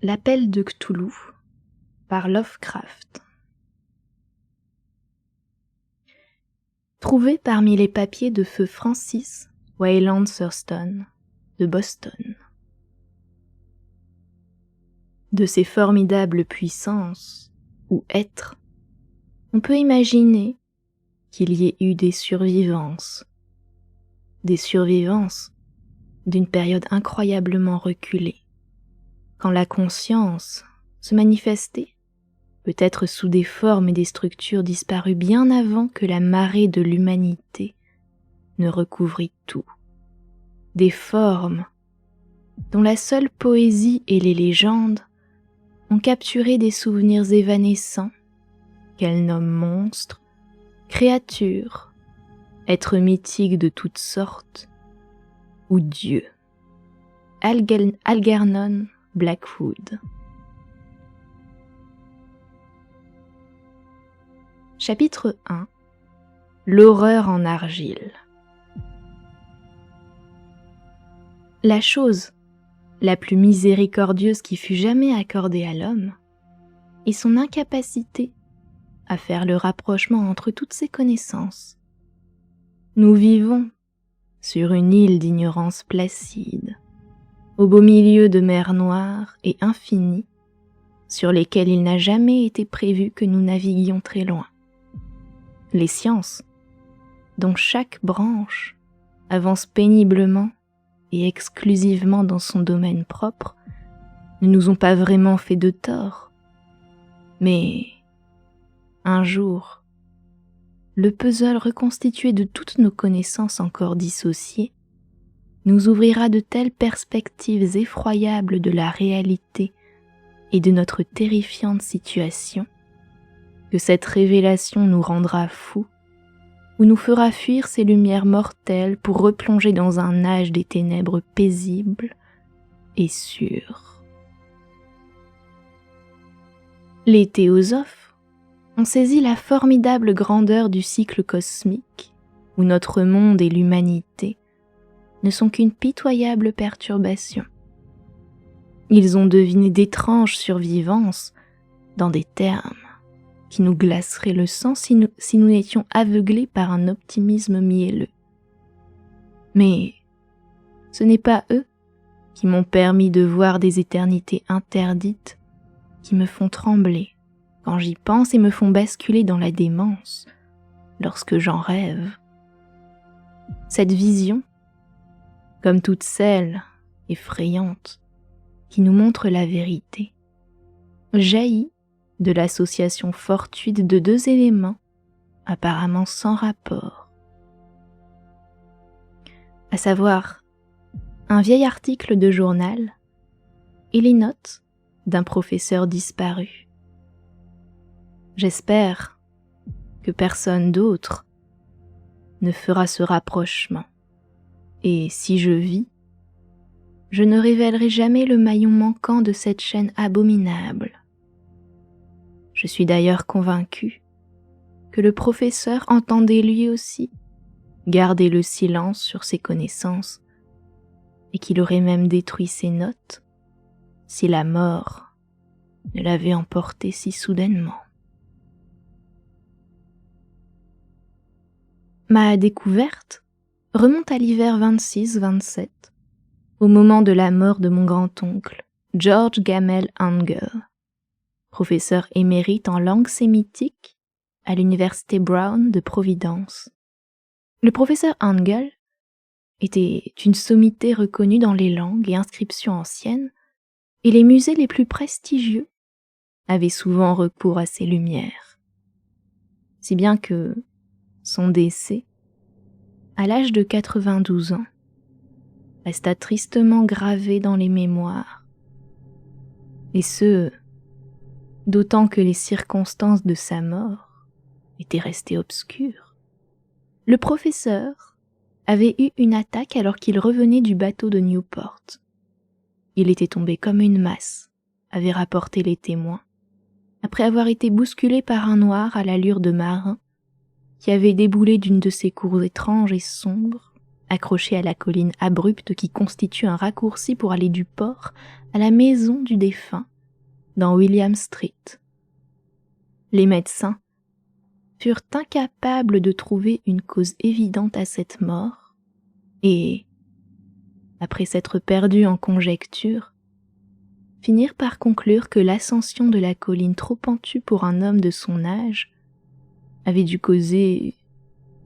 L'appel de Cthulhu par Lovecraft. Trouvé parmi les papiers de feu Francis Wayland Thurston de Boston. De ces formidables puissances, ou êtres, on peut imaginer qu'il y ait eu des survivances d'une période incroyablement reculée, quand la conscience se manifestait, peut-être sous des formes et des structures disparues bien avant que la marée de l'humanité ne recouvrît tout. Des formes dont la seule poésie et les légendes ont capturé des souvenirs évanescents qu'elles nomment monstres, créatures, êtres mythiques de toutes sortes, ou dieux. Algernon Blackwood. Chapitre 1. L'horreur en argile. La chose la plus miséricordieuse qui fût jamais accordée à l'homme est son incapacité à faire le rapprochement entre toutes ses connaissances. Nous vivons sur une île d'ignorance placide, au beau milieu de mers noires et infinies, sur lesquelles il n'a jamais été prévu que nous naviguions très loin. Les sciences, dont chaque branche avance péniblement et exclusivement dans son domaine propre, ne nous ont pas vraiment fait de tort. Mais un jour, le puzzle reconstitué de toutes nos connaissances encore dissociées nous ouvrira de telles perspectives effroyables de la réalité et de notre terrifiante situation que cette révélation nous rendra fous ou nous fera fuir ces lumières mortelles pour replonger dans un âge des ténèbres paisibles et sûres. Les théosophes ont saisi la formidable grandeur du cycle cosmique où notre monde et l'humanité ne sont qu'une pitoyable perturbation. Ils ont deviné d'étranges survivances dans des termes qui nous glaceraient le sang si nous n'étions aveuglés par un optimisme mielleux. Mais ce n'est pas eux qui m'ont permis de voir des éternités interdites qui me font trembler quand j'y pense et me font basculer dans la démence lorsque j'en rêve. Cette vision, comme toutes celles effrayantes qui nous montrent la vérité, jaillit de l'association fortuite de deux éléments apparemment sans rapport, à savoir un vieil article de journal et les notes d'un professeur disparu. J'espère que personne d'autre ne fera ce rapprochement, et si je vis, je ne révélerai jamais le maillon manquant de cette chaîne abominable. Je suis d'ailleurs convaincu que le professeur entendait lui aussi garder le silence sur ses connaissances et qu'il aurait même détruit ses notes si la mort ne l'avait emporté si soudainement. Ma découverte remonte à l'hiver 26-27, au moment de la mort de mon grand-oncle, George Gamel Angell, professeur émérite en langue sémitique à l'université Brown de Providence. Le professeur Angell était une sommité reconnue dans les langues et inscriptions anciennes, et les musées les plus prestigieux avaient souvent recours à ses lumières. Si bien que son décès, à l'âge de 92 ans, resta tristement gravé dans les mémoires, et ce, d'autant que les circonstances de sa mort étaient restées obscures. Le professeur avait eu une attaque alors qu'il revenait du bateau de Newport. Il était tombé comme une masse, avaient rapporté les témoins, après avoir été bousculé par un noir à l'allure de marin qui avait déboulé d'une de ces cours étranges et sombres, accroché à la colline abrupte qui constitue un raccourci pour aller du port à la maison du défunt, dans William Street. Les médecins furent incapables de trouver une cause évidente à cette mort et, après s'être perdus en conjectures, finirent par conclure que l'ascension de la colline trop pentue pour un homme de son âge avait dû causer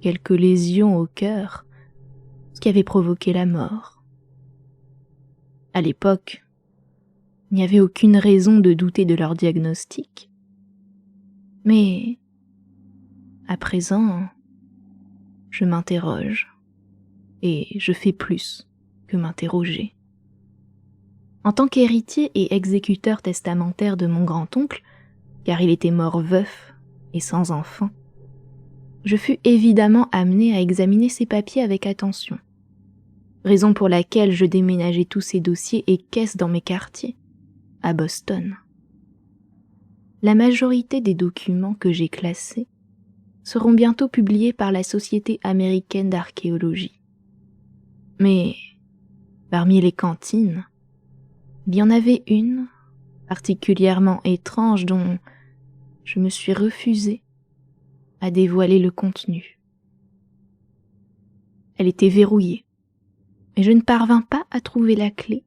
quelques lésions au cœur, ce qui avait provoqué la mort. À l'époque, il n'y avait aucune raison de douter de leur diagnostic. Mais, à présent, je m'interroge, et je fais plus que m'interroger. En tant qu'héritier et exécuteur testamentaire de mon grand-oncle, car il était mort veuf et sans enfant, je fus évidemment amené à examiner ces papiers avec attention, raison pour laquelle je déménageai tous ces dossiers et caisses dans mes quartiers, à Boston. La majorité des documents que j'ai classés seront bientôt publiés par la Société américaine d'archéologie. Mais, parmi les cantines, il y en avait une, particulièrement étrange, dont je me suis refusé à dévoiler le contenu. Elle était verrouillée, et je ne parvins pas à trouver la clé,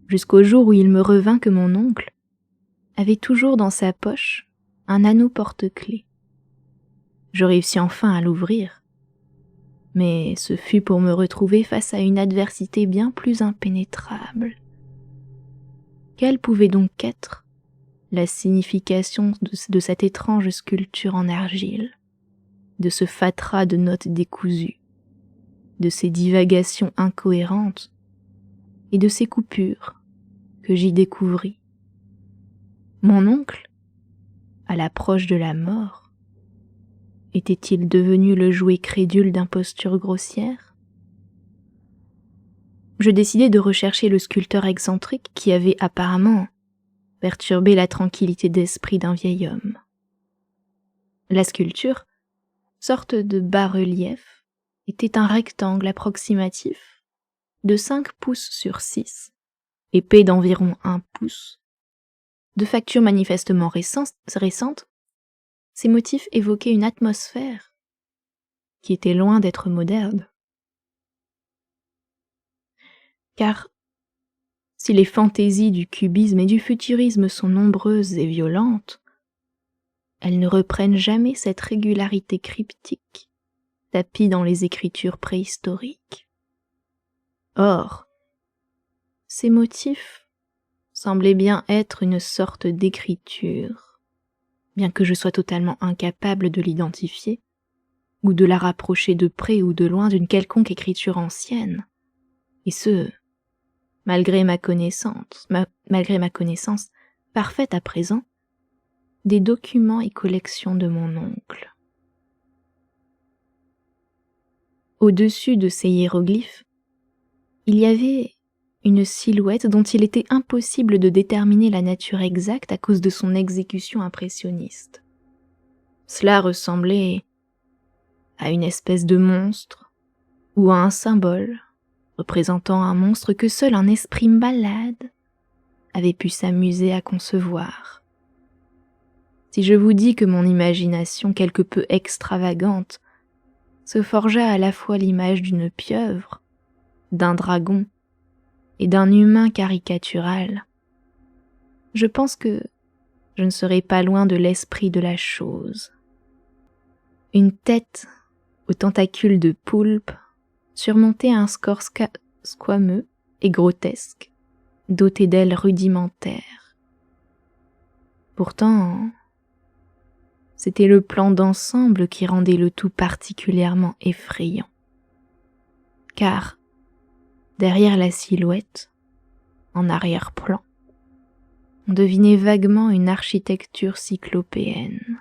jusqu'au jour où il me revint que mon oncle avait toujours dans sa poche un anneau porte-clés. Je réussis enfin à l'ouvrir, mais ce fut pour me retrouver face à une adversité bien plus impénétrable. Quelle pouvait donc être la signification de cette étrange sculpture en argile, de ce fatras de notes décousues, de ces divagations incohérentes et de ces coupures que j'y découvris? Mon oncle, à l'approche de la mort, était-il devenu le jouet crédule d'impostures grossières? Je décidai de rechercher le sculpteur excentrique qui avait apparemment perturbé la tranquillité d'esprit d'un vieil homme. La sculpture, sorte de bas-relief, était un rectangle approximatif de 5 pouces sur 6, épais d'environ 1 pouce. De facture manifestement récente, ces motifs évoquaient une atmosphère qui était loin d'être moderne. Car si les fantaisies du cubisme et du futurisme sont nombreuses et violentes, elles ne reprennent jamais cette régularité cryptique tapie dans les écritures préhistoriques. Or, ces motifs semblaient bien être une sorte d'écriture, bien que je sois totalement incapable de l'identifier, ou de la rapprocher de près ou de loin d'une quelconque écriture ancienne, et ce, malgré ma connaissance parfaite à présent des documents et collections de mon oncle. Au-dessus de ces hiéroglyphes, il y avait une silhouette dont il était impossible de déterminer la nature exacte à cause de son exécution impressionniste. Cela ressemblait à une espèce de monstre ou à un symbole représentant un monstre que seul un esprit malade avait pu s'amuser à concevoir. Si je vous dis que mon imagination quelque peu extravagante se forgea à la fois l'image d'une pieuvre, d'un dragon et d'un humain caricatural, je pense que je ne serai pas loin de l'esprit de la chose. Une tête aux tentacules de poulpe surmontait un score squameux et grotesque, doté d'ailes rudimentaires. Pourtant, c'était le plan d'ensemble qui rendait le tout particulièrement effrayant. Car, derrière la silhouette, en arrière-plan, on devinait vaguement une architecture cyclopéenne.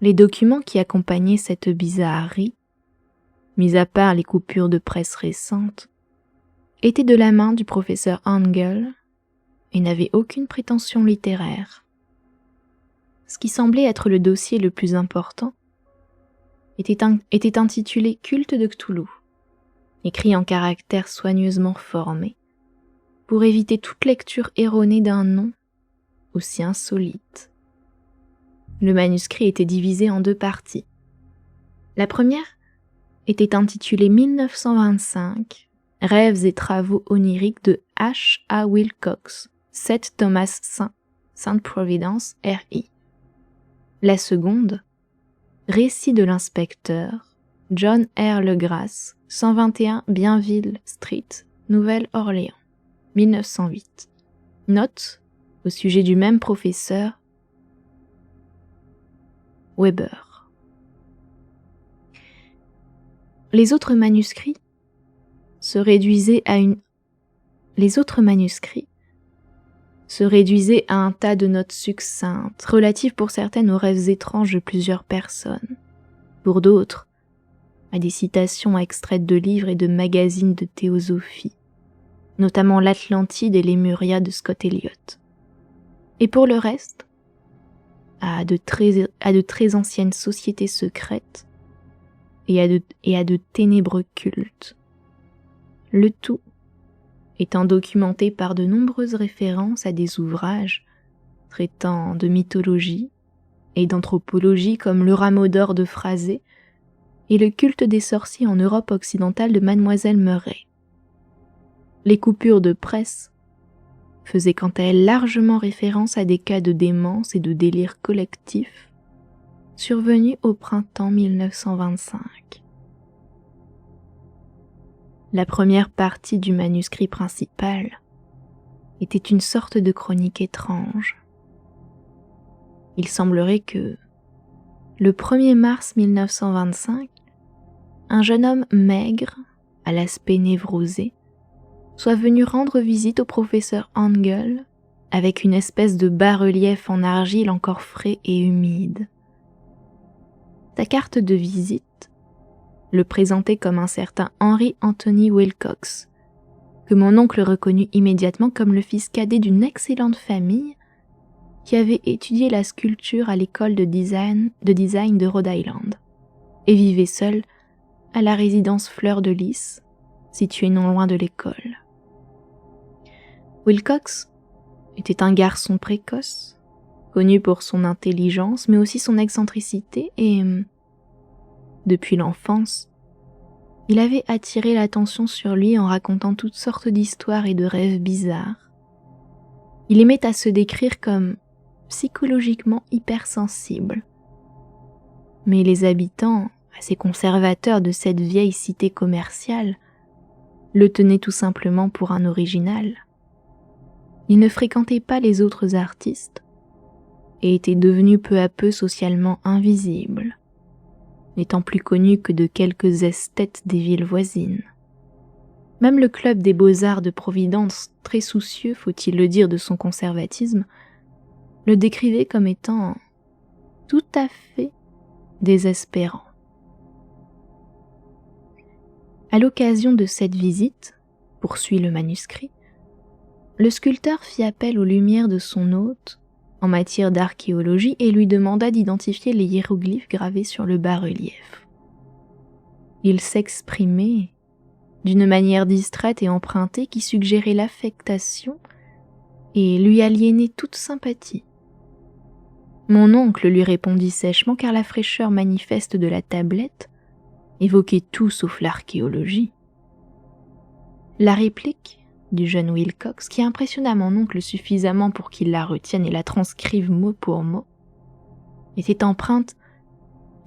Les documents qui accompagnaient cette bizarrerie, mis à part les coupures de presse récentes, étaient de la main du professeur Angel et n'avaient aucune prétention littéraire. Ce qui semblait être le dossier le plus important était intitulé « Culte de Cthulhu », écrit en caractères soigneusement formés, pour éviter toute lecture erronée d'un nom aussi insolite. Le manuscrit était divisé en 2 parties. La première était intitulée 1925, Rêves et travaux oniriques de H. A. Wilcox, 7 Thomas Sainte-Providence, R.I. La seconde, Récit de l'inspecteur, John R. Legrasse, 121 Bienville Street, Nouvelle-Orléans, 1908. Note au sujet du même professeur, Weber. Les autres manuscrits se réduisaient à un tas de notes succinctes, relatives pour certaines aux rêves étranges de plusieurs personnes, pour d'autres à des citations extraites de livres et de magazines de théosophie, notamment l'Atlantide et les Lémuria de Scott Elliot. Et pour le reste, à de très anciennes sociétés secrètes et à de ténébreux cultes. Le tout étant documenté par de nombreuses références à des ouvrages traitant de mythologie et d'anthropologie comme Le Rameau d'or de Frazé et Le culte des sorciers en Europe occidentale de Mademoiselle Murray. Les coupures de presse faisaient quant à elles largement référence à des cas de démence et de délire collectif survenus au printemps 1925. La première partie du manuscrit principal était une sorte de chronique étrange. Il semblerait que, le 1er mars 1925, un jeune homme maigre, à l'aspect névrosé, soit venu rendre visite au professeur Angel avec une espèce de bas-relief en argile encore frais et humide. Sa carte de visite le présentait comme un certain Henry Anthony Wilcox, que mon oncle reconnut immédiatement comme le fils cadet d'une excellente famille qui avait étudié la sculpture à l'école de design de Rhode Island et vivait seul à la résidence Fleur de Lys, située non loin de l'école. Wilcox était un garçon précoce, connu pour son intelligence mais aussi son excentricité et, depuis l'enfance, il avait attiré l'attention sur lui en racontant toutes sortes d'histoires et de rêves bizarres. Il aimait à se décrire comme psychologiquement hypersensible. Mais les habitants, assez conservateurs de cette vieille cité commerciale, le tenaient tout simplement pour un original. Il ne fréquentait pas les autres artistes et était devenu peu à peu socialement invisible, n'étant plus connu que de quelques esthètes des villes voisines. Même le club des beaux-arts de Providence, très soucieux, faut-il le dire, de son conservatisme, le décrivait comme étant tout à fait désespérant. À l'occasion de cette visite, poursuit le manuscrit, le sculpteur fit appel aux lumières de son hôte en matière d'archéologie et lui demanda d'identifier les hiéroglyphes gravés sur le bas-relief. Il s'exprimait d'une manière distraite et empruntée qui suggérait l'affectation et lui aliénait toute sympathie. Mon oncle lui répondit sèchement car la fraîcheur manifeste de la tablette évoquait tout sauf l'archéologie. La réplique du jeune Wilcox, qui impressionna mon oncle suffisamment pour qu'il la retienne et la transcrive mot pour mot, était empreinte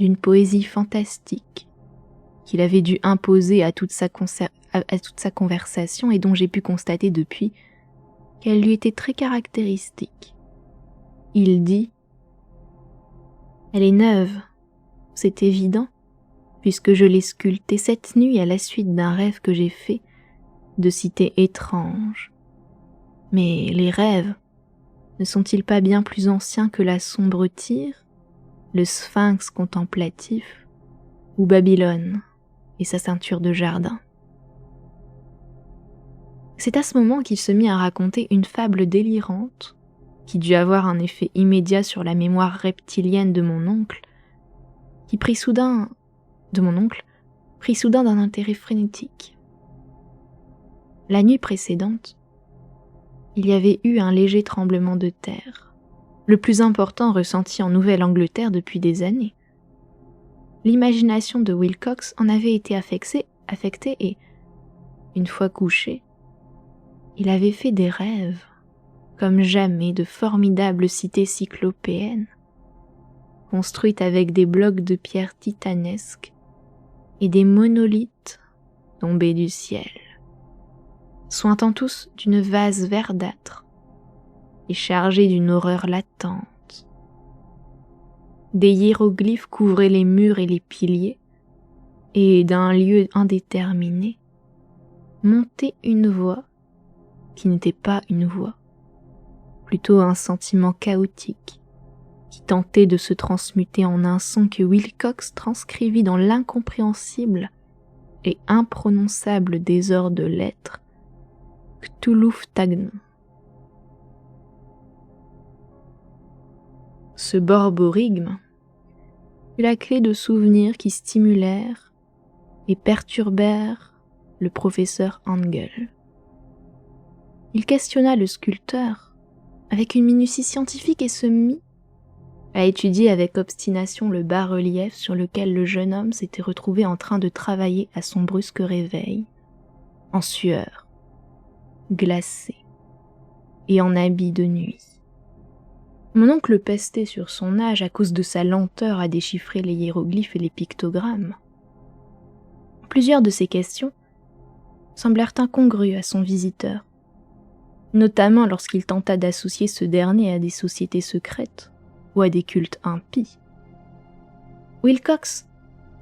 d'une poésie fantastique qu'il avait dû imposer à toute sa conversation et dont j'ai pu constater depuis qu'elle lui était très caractéristique. Il dit « Elle est neuve, c'est évident, puisque je l'ai sculptée cette nuit à la suite d'un rêve que j'ai fait de cité étrange. Mais les rêves ne sont-ils pas bien plus anciens que la sombre Tyr, le sphinx contemplatif, ou Babylone et sa ceinture de jardin ?» C'est à ce moment qu'il se mit à raconter une fable délirante qui dut avoir un effet immédiat sur la mémoire reptilienne de mon oncle, prit soudain d'un intérêt frénétique. La nuit précédente, il y avait eu un léger tremblement de terre, le plus important ressenti en Nouvelle-Angleterre depuis des années. L'imagination de Wilcox en avait été affectée et, une fois couché, il avait fait des rêves, comme jamais, de formidables cités cyclopéennes, construites avec des blocs de pierre titanesques et des monolithes tombés du ciel, sointant tous d'une vase verdâtre et chargés d'une horreur latente. Des hiéroglyphes couvraient les murs et les piliers, et d'un lieu indéterminé montait une voix qui n'était pas une voix, plutôt un sentiment chaotique qui tentait de se transmuter en un son que Wilcox transcrivit dans l'incompréhensible et imprononçable désordre de lettres Cthulhuftagn. Ce borborigme fut la clé de souvenirs qui stimulèrent et perturbèrent le professeur Angel. Il questionna le sculpteur avec une minutie scientifique et se mit à étudier avec obstination le bas-relief sur lequel le jeune homme s'était retrouvé en train de travailler à son brusque réveil, en sueur, glacé et en habit de nuit. Mon oncle pestait sur son âge à cause de sa lenteur à déchiffrer les hiéroglyphes et les pictogrammes. Plusieurs de ces questions semblèrent incongrues à son visiteur, notamment lorsqu'il tenta d'associer ce dernier à des sociétés secrètes ou à des cultes impies. Wilcox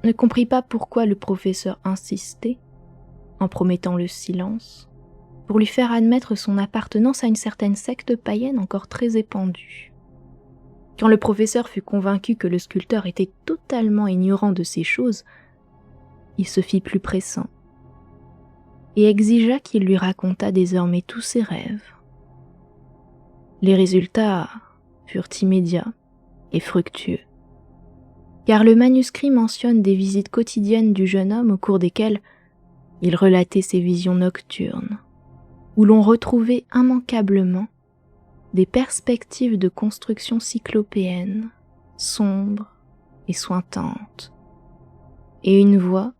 ne comprit pas pourquoi le professeur insistait, en promettant le silence, pour lui faire admettre son appartenance à une certaine secte païenne encore très épandue. Quand le professeur fut convaincu que le sculpteur était totalement ignorant de ces choses, il se fit plus pressant et exigea qu'il lui racontât désormais tous ses rêves. Les résultats furent immédiats et fructueux, car le manuscrit mentionne des visites quotidiennes du jeune homme au cours desquelles il relatait ses visions nocturnes, où l'on retrouvait immanquablement des perspectives de construction cyclopéennes, sombres et sointantes, et une voix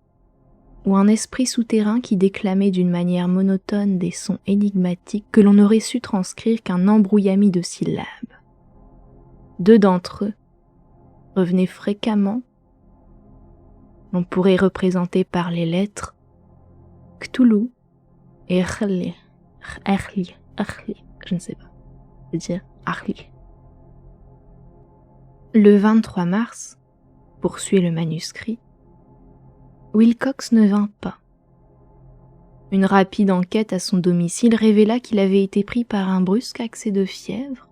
ou un esprit souterrain qui déclamait d'une manière monotone des sons énigmatiques que l'on n'aurait su transcrire qu'un embrouillamie de syllabes. 2 d'entre eux revenaient fréquemment, l'on pourrait représenter par les lettres Cthulhu et R'li, je ne sais pas, je veux dire Arli. Le 23 mars, poursuit le manuscrit, Wilcox ne vint pas. Une rapide enquête à son domicile révéla qu'il avait été pris par un brusque accès de fièvre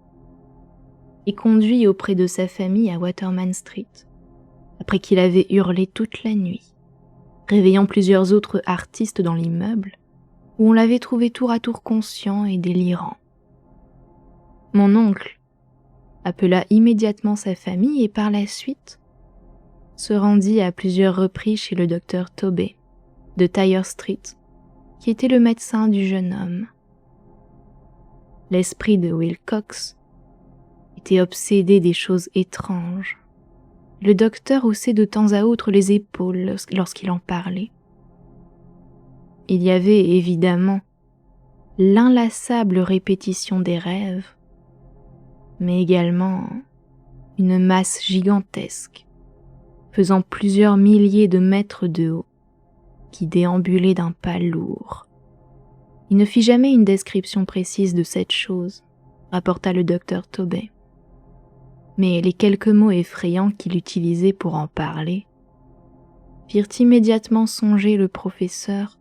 et conduit auprès de sa famille à Waterman Street, après qu'il avait hurlé toute la nuit, réveillant plusieurs autres artistes dans l'immeuble, où on l'avait trouvé tour à tour conscient et délirant. Mon oncle appela immédiatement sa famille et par la suite se rendit à plusieurs reprises chez le docteur Tobey de Tyre Street, qui était le médecin du jeune homme. L'esprit de Wilcox était obsédé des choses étranges. Le docteur haussait de temps à autre les épaules lorsqu'il en parlait. Il y avait évidemment l'inlassable répétition des rêves, mais également une masse gigantesque, faisant plusieurs milliers de mètres de haut, qui déambulait d'un pas lourd. Il ne fit jamais une description précise de cette chose, rapporta le docteur Tobey. Mais les quelques mots effrayants qu'il utilisait pour en parler firent immédiatement songer le professeur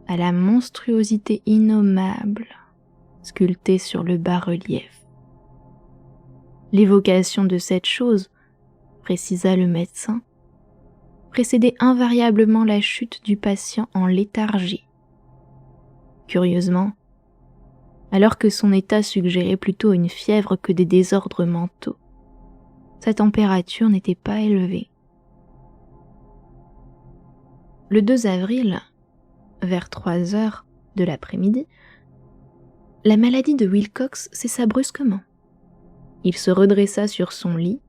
à la monstruosité innommable sculptée sur le bas-relief. L'évocation de cette chose, précisa le médecin, précédait invariablement la chute du patient en léthargie. Curieusement, alors que son état suggérait plutôt une fièvre que des désordres mentaux, sa température n'était pas élevée. Le 2 avril, vers 3 heures de l'après-midi, La maladie de Wilcox cessa brusquement. Il se redressa sur son lit,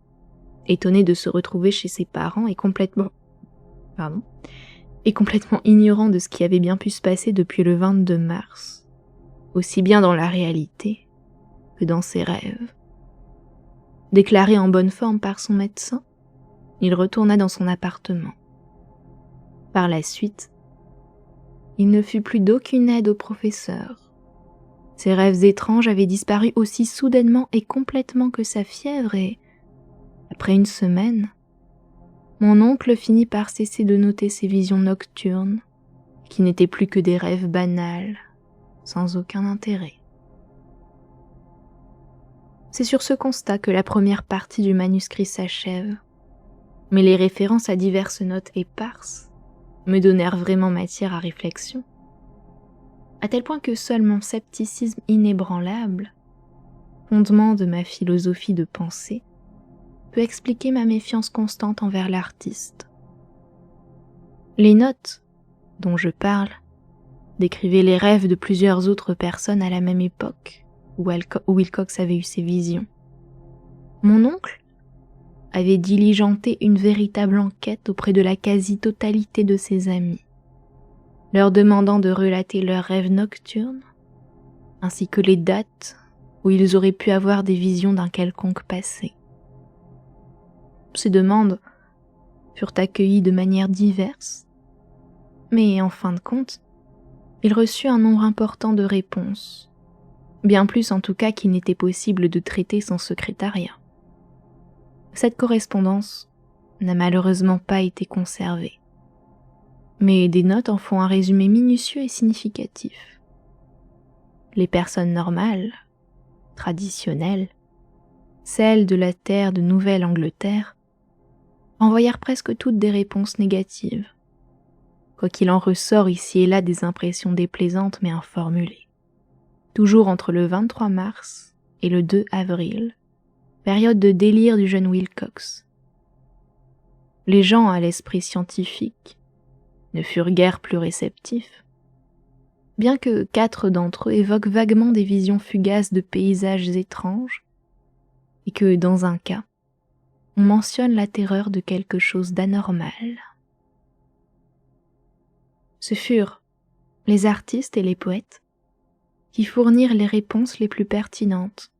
étonné de se retrouver chez ses parents et complètement ignorant de ce qui avait bien pu se passer depuis le 22 mars, aussi bien dans la réalité que dans ses rêves. Déclaré en bonne forme par son médecin, il retourna dans son appartement. Par la suite, il ne fut plus d'aucune aide au professeur. Ses rêves étranges avaient disparu aussi soudainement et complètement que sa fièvre et, après une semaine, mon oncle finit par cesser de noter ses visions nocturnes, qui n'étaient plus que des rêves banals, sans aucun intérêt. C'est sur ce constat que la première partie du manuscrit s'achève, mais les références à diverses notes éparses me donnèrent vraiment matière à réflexion, à tel point que seul mon scepticisme inébranlable, fondement de ma philosophie de pensée, peut expliquer ma méfiance constante envers l'artiste. Les notes dont je parle décrivaient les rêves de plusieurs autres personnes à la même époque où Wilcox avait eu ses visions. Mon oncle avait diligenté une véritable enquête auprès de la quasi-totalité de ses amis, leur demandant de relater leurs rêves nocturnes, ainsi que les dates où ils auraient pu avoir des visions d'un quelconque passé. Ces demandes furent accueillies de manière diverse, mais en fin de compte, il reçut un nombre important de réponses, bien plus en tout cas qu'il n'était possible de traiter son secrétariat. Cette correspondance n'a malheureusement pas été conservée, mais des notes en font un résumé minutieux et significatif. Les personnes normales, traditionnelles, celles de la terre de Nouvelle-Angleterre, envoyèrent presque toutes des réponses négatives, quoiqu'il en ressort ici et là des impressions déplaisantes mais informulées. Toujours entre le 23 mars et le 2 avril, période de délire du jeune Wilcox. Les gens à l'esprit scientifique ne furent guère plus réceptifs, bien que 4 d'entre eux évoquent vaguement des visions fugaces de paysages étranges, et que, dans un cas, on mentionne la terreur de quelque chose d'anormal. Ce furent les artistes et les poètes qui fournirent les réponses les plus pertinentes,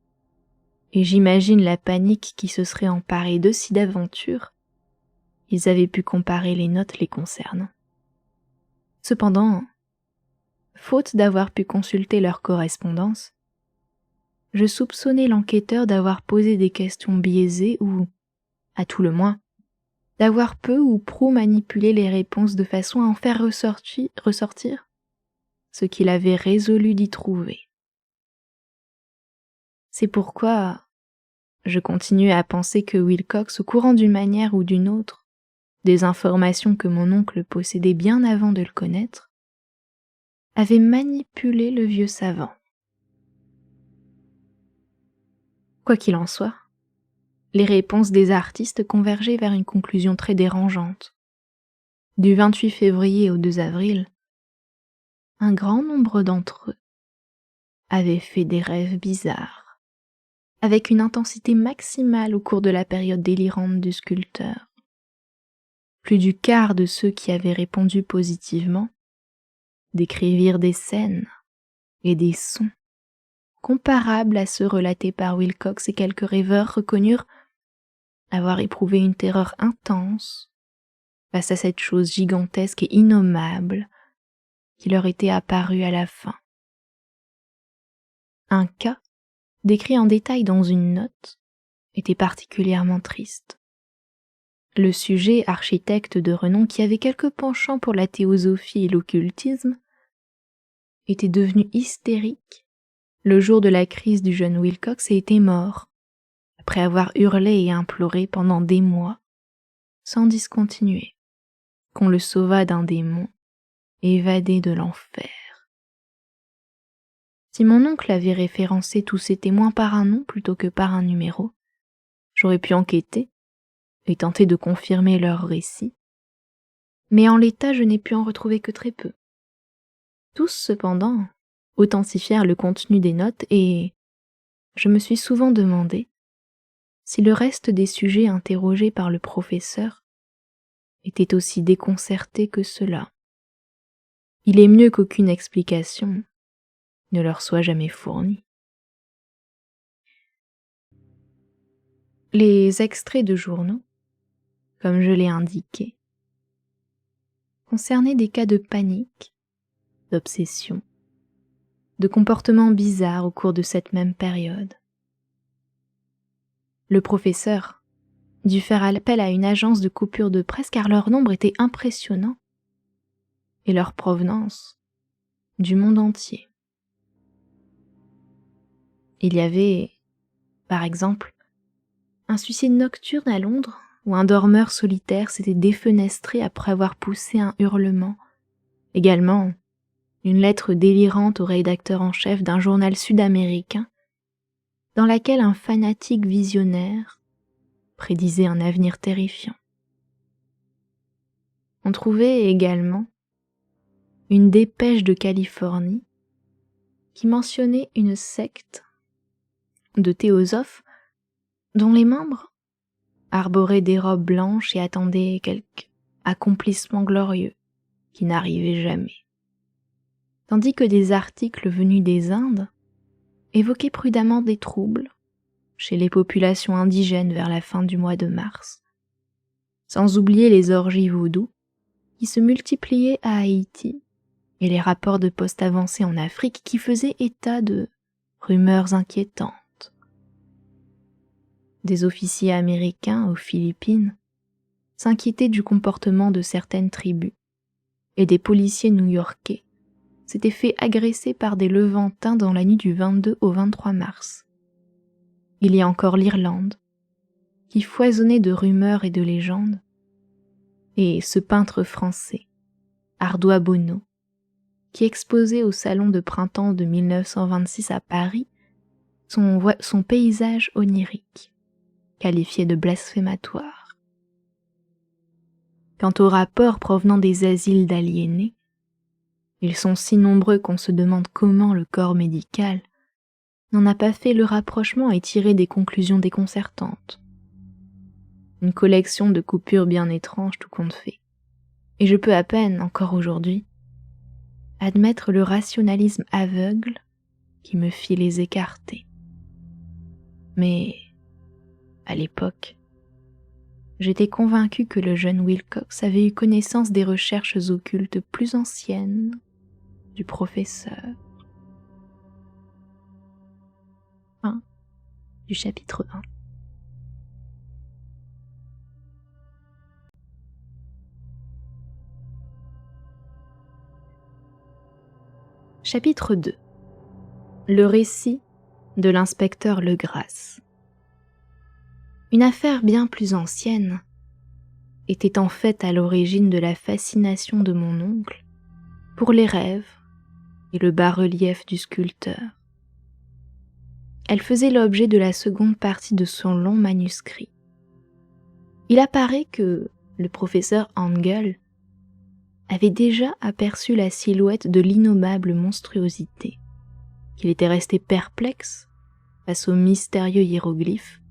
et j'imagine la panique qui se serait emparée d'eux si d'aventure ils avaient pu comparer les notes les concernant. Cependant, faute d'avoir pu consulter leur correspondance, je soupçonnais l'enquêteur d'avoir posé des questions biaisées ou, à tout le moins, d'avoir peu ou prou manipulé les réponses de façon à en faire ressortir ce qu'il avait résolu d'y trouver. C'est pourquoi je continuais à penser que Wilcox, au courant d'une manière ou d'une autre, des informations que mon oncle possédait bien avant de le connaître, avait manipulé le vieux savant. Quoi qu'il en soit, les réponses des artistes convergeaient vers une conclusion très dérangeante. Du 28 février au 2 avril, un grand nombre d'entre eux avaient fait des rêves bizarres, avec une intensité maximale au cours de la période délirante du sculpteur. Plus du quart de ceux qui avaient répondu positivement décrivirent des scènes et des sons comparables à ceux relatés par Wilcox, et quelques rêveurs reconnurent avoir éprouvé une terreur intense face à cette chose gigantesque et innommable qui leur était apparue à la fin. Un cas, décrit en détail dans une note, était particulièrement triste. Le sujet, architecte de renom qui avait quelques penchants pour la théosophie et l'occultisme, était devenu hystérique le jour de la crise du jeune Wilcox et était mort, après avoir hurlé et imploré pendant des mois, sans discontinuer, qu'on le sauvât d'un démon évadé de l'enfer. Si mon oncle avait référencé tous ces témoins par un nom plutôt que par un numéro, j'aurais pu enquêter et tenter de confirmer leurs récits, mais en l'état je n'ai pu en retrouver que très peu. Tous, cependant, authentifièrent le contenu des notes et je me suis souvent demandé si le reste des sujets interrogés par le professeur était aussi déconcerté que cela. Il est mieux qu'aucune explication ne leur soit jamais fournie. Les extraits de journaux, comme je l'ai indiqué, concernaient des cas de panique, d'obsession, de comportements bizarres au cours de cette même période. Le professeur dut faire appel à une agence de coupure de presse car leur nombre était impressionnant et leur provenance du monde entier. Il y avait, par exemple, un suicide nocturne à Londres où un dormeur solitaire s'était défenestré après avoir poussé un hurlement. Également, une lettre délirante au rédacteur en chef d'un journal sud-américain dans laquelle un fanatique visionnaire prédisait un avenir terrifiant. On trouvait également une dépêche de Californie qui mentionnait une secte de théosophes dont les membres arboraient des robes blanches et attendaient quelque accomplissement glorieux qui n'arrivait jamais. Tandis que des articles venus des Indes évoquaient prudemment des troubles chez les populations indigènes vers la fin du mois de mars, sans oublier les orgies vaudou qui se multipliaient à Haïti et les rapports de poste avancés en Afrique qui faisaient état de rumeurs inquiétantes. Des officiers américains aux Philippines s'inquiétaient du comportement de certaines tribus et des policiers new-yorkais s'étaient fait agresser par des Levantins dans la nuit du 22 au 23 mars. Il y a encore l'Irlande, qui foisonnait de rumeurs et de légendes, et ce peintre français, Ardois Bonneau, qui exposait au salon de printemps de 1926 à Paris son paysage onirique, qualifié de blasphématoire. Quant aux rapports provenant des asiles d'aliénés, ils sont si nombreux qu'on se demande comment le corps médical n'en a pas fait le rapprochement et tiré des conclusions déconcertantes. Une collection de coupures bien étranges tout compte fait. Et je peux à peine, encore aujourd'hui, admettre le rationalisme aveugle qui me fit les écarter. Mais, à l'époque, j'étais convaincue que le jeune Wilcox avait eu connaissance des recherches occultes plus anciennes du professeur. Fin du chapitre 1. Chapitre 2. Le récit de l'inspecteur Legrasse. Une affaire bien plus ancienne était en fait à l'origine de la fascination de mon oncle pour les rêves et le bas-relief du sculpteur. Elle faisait l'objet de la seconde partie de son long manuscrit. Il apparaît que le professeur Angel avait déjà aperçu la silhouette de l'innommable monstruosité, qu'il était resté perplexe face aux mystérieux hiéroglyphes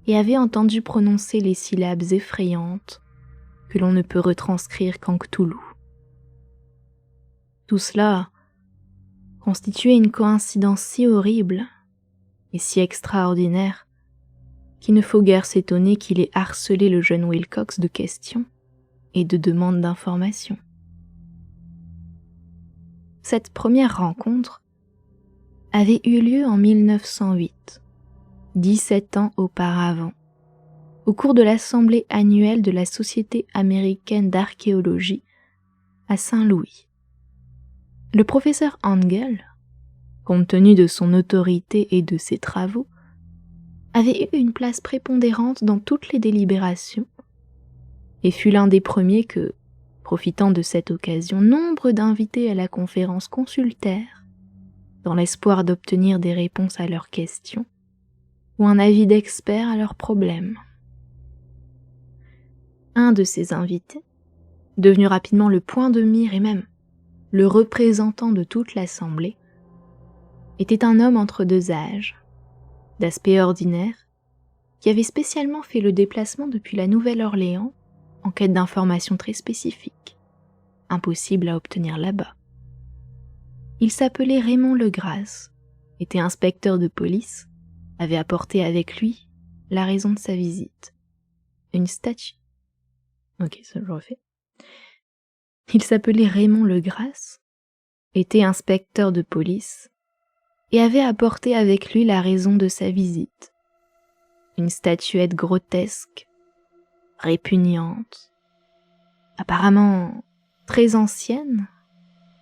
et avait entendu prononcer les syllabes effrayantes que l'on ne peut retranscrire qu'en Cthulhu. Tout cela constituait une coïncidence si horrible et si extraordinaire qu'il ne faut guère s'étonner qu'il ait harcelé le jeune Wilcox de questions et de demandes d'informations. Cette première rencontre avait eu lieu en 1908, 17 ans auparavant, au cours de l'assemblée annuelle de la Société américaine d'archéologie à Saint-Louis. Le professeur Angel, compte tenu de son autorité et de ses travaux, avait eu une place prépondérante dans toutes les délibérations et fut l'un des premiers que, profitant de cette occasion, nombre d'invités à la conférence consultèrent dans l'espoir d'obtenir des réponses à leurs questions ou un avis d'expert à leurs problèmes. Un de ces invités, devenu rapidement le point de mire et même le représentant de toute l'assemblée, était un homme entre deux âges, d'aspect ordinaire, qui avait spécialement fait le déplacement depuis la Nouvelle-Orléans en quête d'informations très spécifiques, impossibles à obtenir là-bas. Il s'appelait Raymond Legrasse, était inspecteur de police, avait apporté avec lui la raison de sa visite. Une statue. Ok, ça je refais. Il s'appelait Raymond Legrasse, était inspecteur de police, et avait apporté avec lui la raison de sa visite. Une statuette grotesque, répugnante, apparemment très ancienne,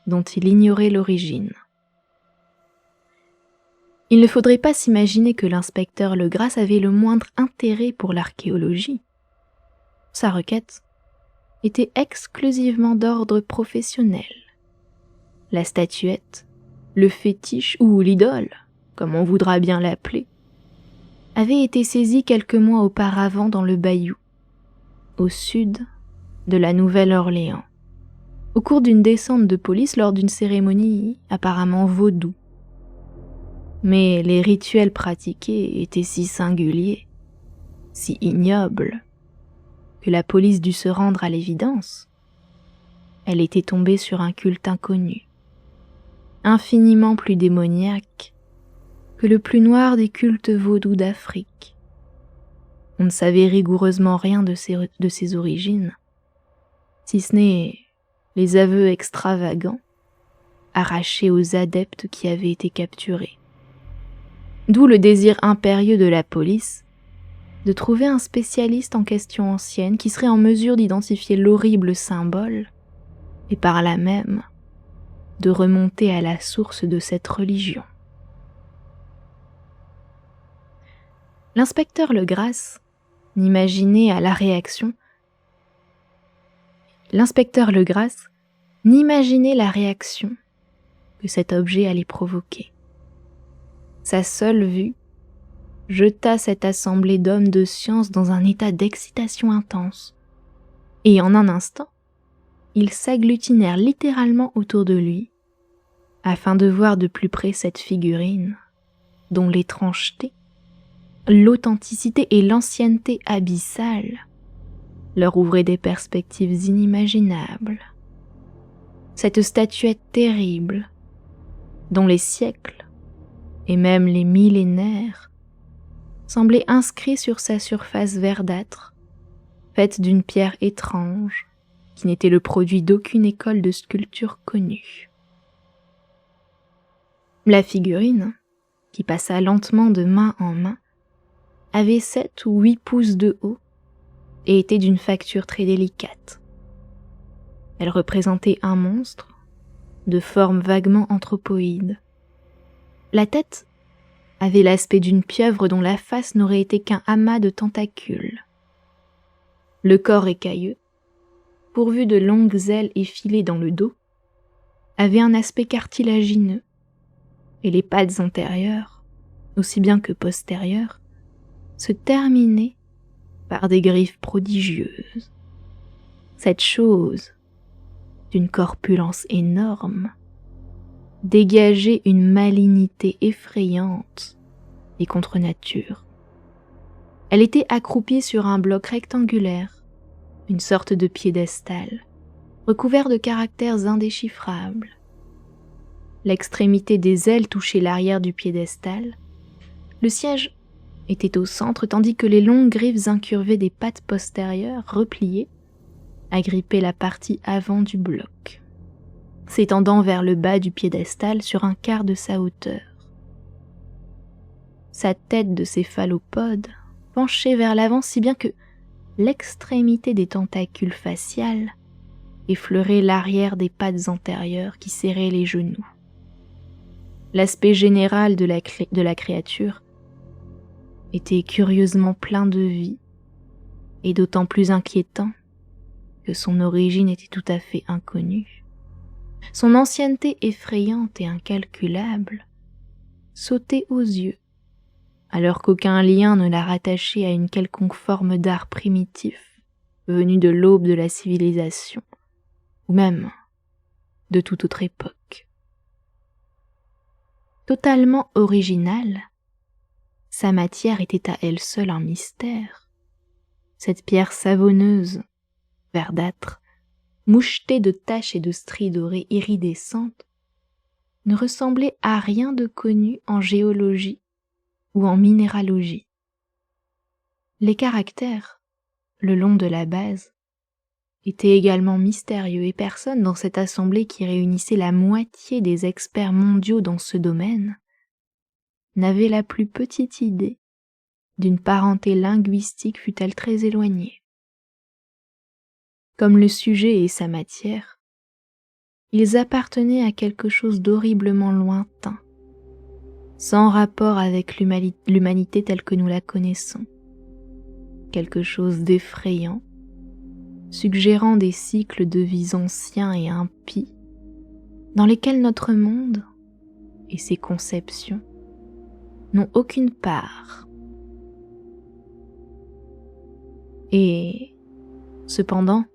dont il ignorait l'origine. Il ne faudrait pas s'imaginer que l'inspecteur Legrasse avait le moindre intérêt pour l'archéologie. Sa requête était exclusivement d'ordre professionnel. La statuette, le fétiche ou l'idole, comme on voudra bien l'appeler, avait été saisie quelques mois auparavant dans le Bayou, au sud de la Nouvelle-Orléans, au cours d'une descente de police lors d'une cérémonie apparemment vaudou. Mais les rituels pratiqués étaient si singuliers, si ignobles, que la police dut se rendre à l'évidence. Elle était tombée sur un culte inconnu, infiniment plus démoniaque que le plus noir des cultes vaudous d'Afrique. On ne savait rigoureusement rien de ses origines, si ce n'est les aveux extravagants arrachés aux adeptes qui avaient été capturés. D'où le désir impérieux de la police de trouver un spécialiste en questions anciennes qui serait en mesure d'identifier l'horrible symbole et par là même de remonter à la source de cette religion. L'inspecteur Legrasse n'imaginait la réaction que cet objet allait provoquer. Sa seule vue jeta cette assemblée d'hommes de science dans un état d'excitation intense, et en un instant, ils s'agglutinèrent littéralement autour de lui, afin de voir de plus près cette figurine, dont l'étrangeté, l'authenticité et l'ancienneté abyssale leur ouvraient des perspectives inimaginables. Cette statuette terrible, dont les siècles et même les millénaires semblaient inscrits sur sa surface verdâtre, faite d'une pierre étrange qui n'était le produit d'aucune école de sculpture connue. La figurine, qui passa lentement de main en main, avait 7 ou 8 pouces de haut et était d'une facture très délicate. Elle représentait un monstre de forme vaguement anthropoïde. La tête avait l'aspect d'une pieuvre dont la face n'aurait été qu'un amas de tentacules. Le corps écailleux, pourvu de longues ailes effilées dans le dos, avait un aspect cartilagineux, et les pattes antérieures, aussi bien que postérieures, se terminaient par des griffes prodigieuses. Cette chose, d'une corpulence énorme, dégageait une malignité effrayante et contre nature. Elle était accroupie sur un bloc rectangulaire, une sorte de piédestal, recouvert de caractères indéchiffrables. L'extrémité des ailes touchait l'arrière du piédestal. Le siège était au centre, tandis que les longues griffes incurvées des pattes postérieures, repliées, agrippaient la partie avant du bloc, s'étendant vers le bas du piédestal sur un quart de sa hauteur. Sa tête de céphalopode penchait vers l'avant si bien que l'extrémité des tentacules faciales effleurait l'arrière des pattes antérieures qui serraient les genoux. L'aspect général de la créature était curieusement plein de vie et d'autant plus inquiétant que son origine était tout à fait inconnue. Son ancienneté effrayante et incalculable sautait aux yeux, alors qu'aucun lien ne la rattachait à une quelconque forme d'art primitif venue de l'aube de la civilisation, ou même de toute autre époque. Totalement originale, sa matière était à elle seule un mystère. Cette pierre savonneuse, verdâtre, mouchetée de taches et de stries dorées iridescentes, ne ressemblait à rien de connu en géologie ou en minéralogie. Les caractères, le long de la base, étaient également mystérieux et personne dans cette assemblée qui réunissait la moitié des experts mondiaux dans ce domaine n'avait la plus petite idée d'une parenté linguistique fût-elle très éloignée. Comme le sujet et sa matière, ils appartenaient à quelque chose d'horriblement lointain, sans rapport avec l'humanité telle que nous la connaissons, quelque chose d'effrayant, suggérant des cycles de vies anciens et impies, dans lesquels notre monde et ses conceptions n'ont aucune part. Et, cependant,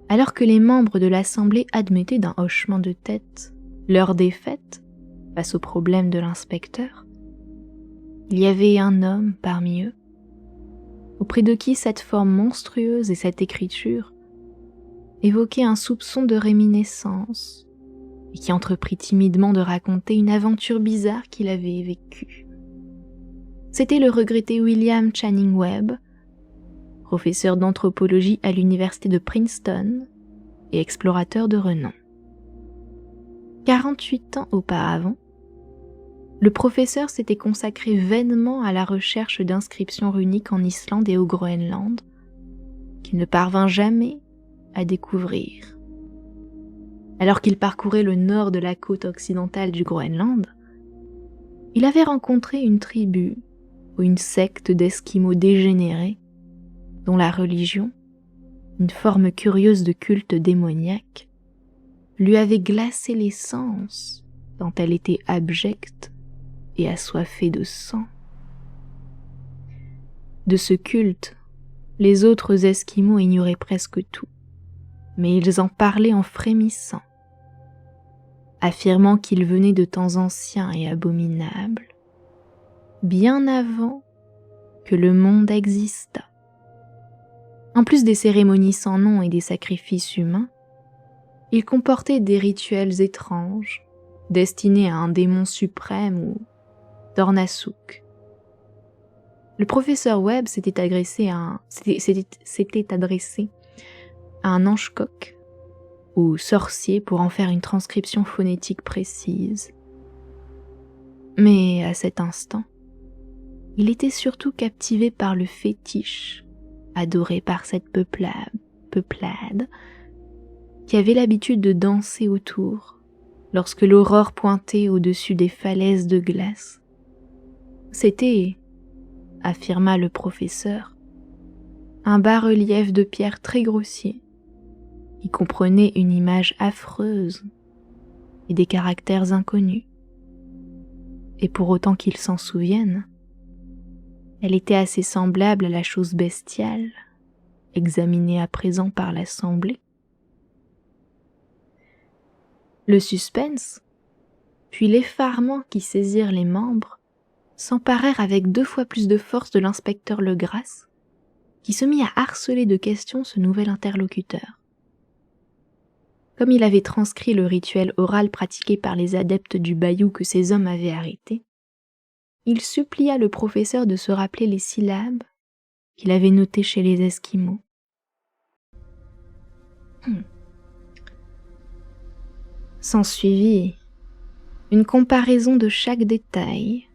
alors que les membres de l'Assemblée admettaient d'un hochement de tête leur défaite face au problème de l'inspecteur, il y avait un homme parmi eux, auprès de qui cette forme monstrueuse et cette écriture évoquaient un soupçon de réminiscence, et qui entreprit timidement de raconter une aventure bizarre qu'il avait vécue. C'était le regretté William Channing Webb, professeur d'anthropologie à l'université de Princeton et explorateur de renom. 48 ans auparavant, le professeur s'était consacré vainement à la recherche d'inscriptions runiques en Islande et au Groenland, qu'il ne parvint jamais à découvrir. Alors qu'il parcourait le nord de la côte occidentale du Groenland, il avait rencontré une tribu ou une secte d'Esquimaux dégénérés dont la religion, une forme curieuse de culte démoniaque, lui avait glacé les sens tant elle était abjecte et assoiffée de sang. De ce culte, les autres Esquimaux ignoraient presque tout, mais ils en parlaient en frémissant, affirmant qu'il venait de temps anciens et abominables, bien avant que le monde existât. En plus des cérémonies sans nom et des sacrifices humains, il comportait des rituels étranges, destinés à un démon suprême ou Tornasuk. Le professeur Webb s'était adressé à un ange-coq ou sorcier pour en faire une transcription phonétique précise. Mais à cet instant, il était surtout captivé par le fétiche adoré par cette peuplade qui avait l'habitude de danser autour lorsque l'aurore pointait au-dessus des falaises de glace. C'était, affirma le professeur, un bas-relief de pierre très grossier qui comprenait une image affreuse et des caractères inconnus. Et pour autant qu'il s'en souvienne, elle était assez semblable à la chose bestiale, examinée à présent par l'Assemblée. Le suspense, puis l'effarement qui saisirent les membres, s'emparèrent avec 2 fois plus de force de l'inspecteur Legrasse, qui se mit à harceler de questions ce nouvel interlocuteur. Comme il avait transcrit le rituel oral pratiqué par les adeptes du bayou que ces hommes avaient arrêté, il supplia le professeur de se rappeler les syllabes qu'il avait notées chez les Esquimaux. S'ensuivit une comparaison de chaque détail,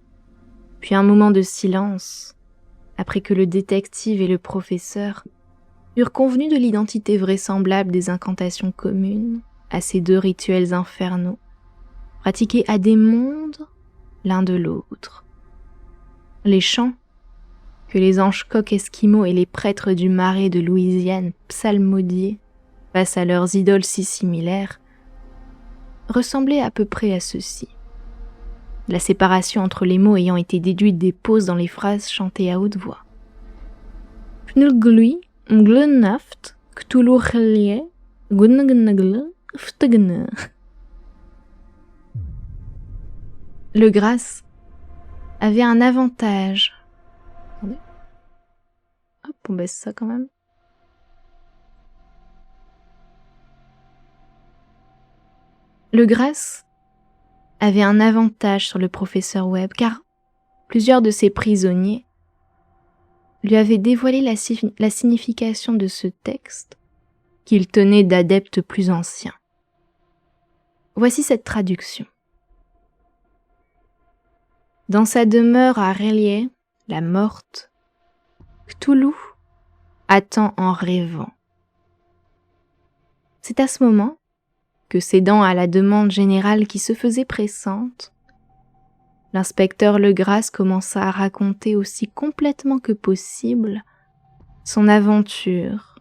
puis un moment de silence, après que le détective et le professeur eurent convenu de l'identité vraisemblable des incantations communes à ces 2 rituels infernaux, pratiqués à des mondes l'un de l'autre. Les chants que les anges-coqs esquimaux et les prêtres du marais de Louisiane psalmodiaient face à leurs idoles si similaires ressemblaient à peu près à ceci. La séparation entre les mots ayant été déduite des pauses dans les phrases chantées à haute voix. Pnulglui, mglenaft, ktuluchelie, gunnagle, ftgne. Le Grasse avait un avantage. Attendez. Hop, on baisse ça quand même. Le Grasse avait un avantage sur le professeur Webb, car plusieurs de ses prisonniers lui avaient dévoilé la signification de ce texte qu'il tenait d'adeptes plus anciens. Voici cette traduction. Dans sa demeure à R'lyeh, la morte, Cthulhu attend en rêvant. C'est à ce moment que, cédant à la demande générale qui se faisait pressante, l'inspecteur Legrasse commença à raconter aussi complètement que possible son aventure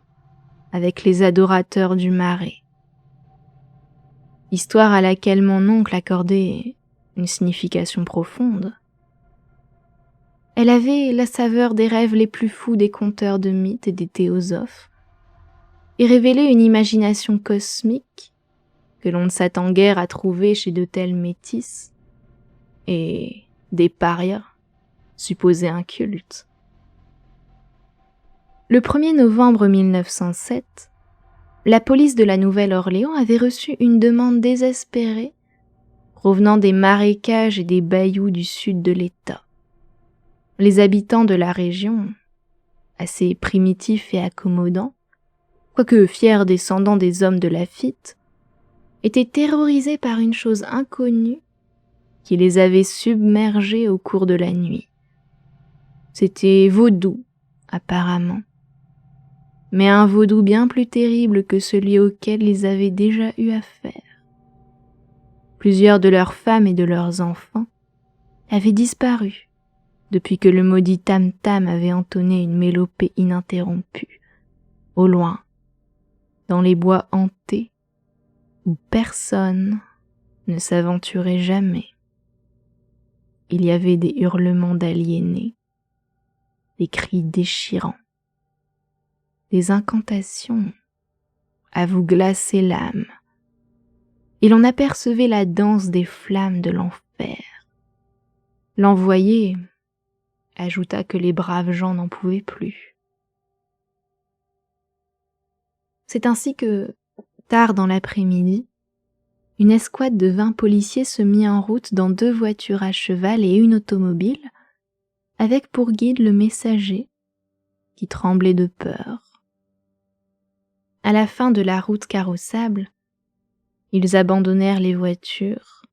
avec les adorateurs du marais. Histoire à laquelle mon oncle accordait une signification profonde. Elle avait la saveur des rêves les plus fous des conteurs de mythes et des théosophes, et révélait une imagination cosmique que l'on ne s'attend guère à trouver chez de tels métis, et des parias supposés incultes. Le 1er novembre 1907, la police de la Nouvelle-Orléans avait reçu une demande désespérée provenant des marécages et des bayous du sud de l'État. Les habitants de la région, assez primitifs et accommodants, quoique fiers descendants des hommes de Lafitte, étaient terrorisés par une chose inconnue qui les avait submergés au cours de la nuit. C'était vaudou, apparemment, mais un vaudou bien plus terrible que celui auquel ils avaient déjà eu affaire. Plusieurs de leurs femmes et de leurs enfants avaient disparu depuis que le maudit tam-tam avait entonné une mélopée ininterrompue, au loin, dans les bois hantés, où personne ne s'aventurait jamais. Il y avait des hurlements d'aliénés, des cris déchirants, des incantations à vous glacer l'âme, et l'on apercevait la danse des flammes de l'enfer. L'envoyé ajouta que les braves gens n'en pouvaient plus. C'est ainsi que, tard dans l'après-midi, une escouade de 20 policiers se mit en route dans 2 voitures à cheval et une automobile, avec pour guide le messager, qui tremblait de peur. À la fin de la route carrossable, ils abandonnèrent les voitures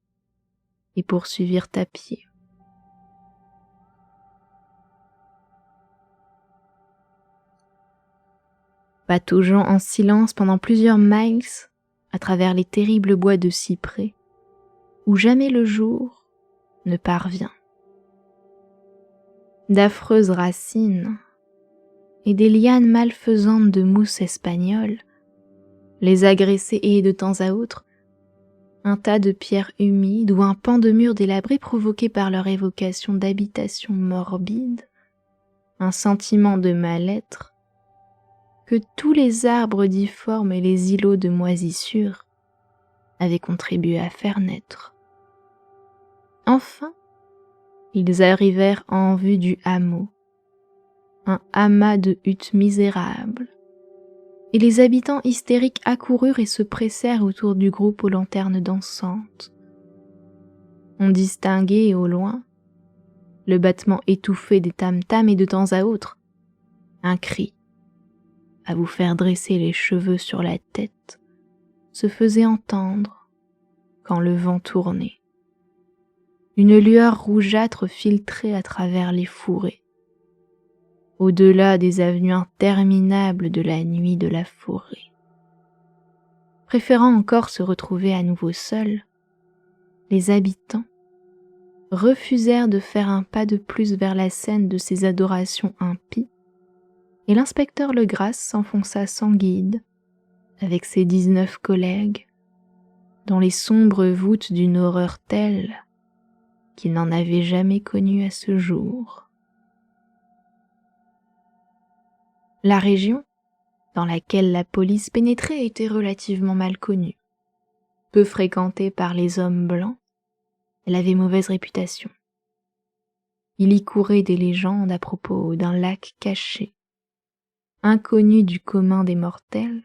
et poursuivirent à pied. Pataugeant en silence pendant plusieurs miles à travers les terribles bois de cyprès, où jamais le jour ne parvient. D'affreuses racines et des lianes malfaisantes de mousse espagnole les agressaient, et de temps à autre, un tas de pierres humides ou un pan de mur délabré provoqué par leur évocation d'habitations morbides, un sentiment de mal-être que tous les arbres difformes et les îlots de moisissure avaient contribué à faire naître. Enfin, ils arrivèrent en vue du hameau, un amas de huttes misérables, et les habitants hystériques accoururent et se pressèrent autour du groupe aux lanternes dansantes. On distinguait au loin le battement étouffé des tam-tams et de temps à autre un cri à vous faire dresser les cheveux sur la tête se faisait entendre quand le vent tournait. Une lueur rougeâtre filtrait à travers les fourrés, au-delà des avenues interminables de la nuit de la forêt. Préférant encore se retrouver à nouveau seuls, les habitants refusèrent de faire un pas de plus vers la scène de ces adorations impies, et l'inspecteur Legrasse s'enfonça sans guide, avec ses 19 collègues, dans les sombres voûtes d'une horreur telle qu'il n'en avait jamais connue à ce jour. La région dans laquelle la police pénétrait était relativement mal connue, peu fréquentée par les hommes blancs, Elle avait mauvaise réputation. Il y courait des légendes à propos d'un lac caché, inconnu du commun des mortels,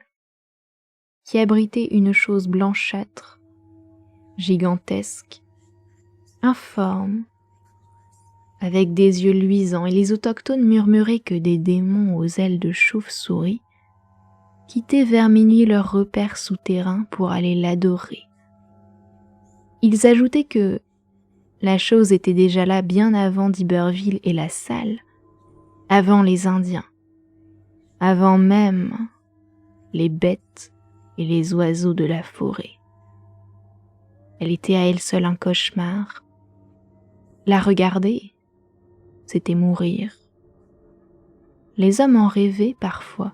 qui abritait une chose blanchâtre, gigantesque, informe, avec des yeux luisants, et les autochtones murmuraient que des démons aux ailes de chauve-souris quittaient vers minuit leur repère souterrain pour aller l'adorer. Ils ajoutaient que la chose était déjà là bien avant d'Iberville et La Salle, avant les Indiens, avant même les bêtes et les oiseaux de la forêt. Elle était à elle seule un cauchemar. La regarder, c'était mourir. Les hommes en rêvaient parfois,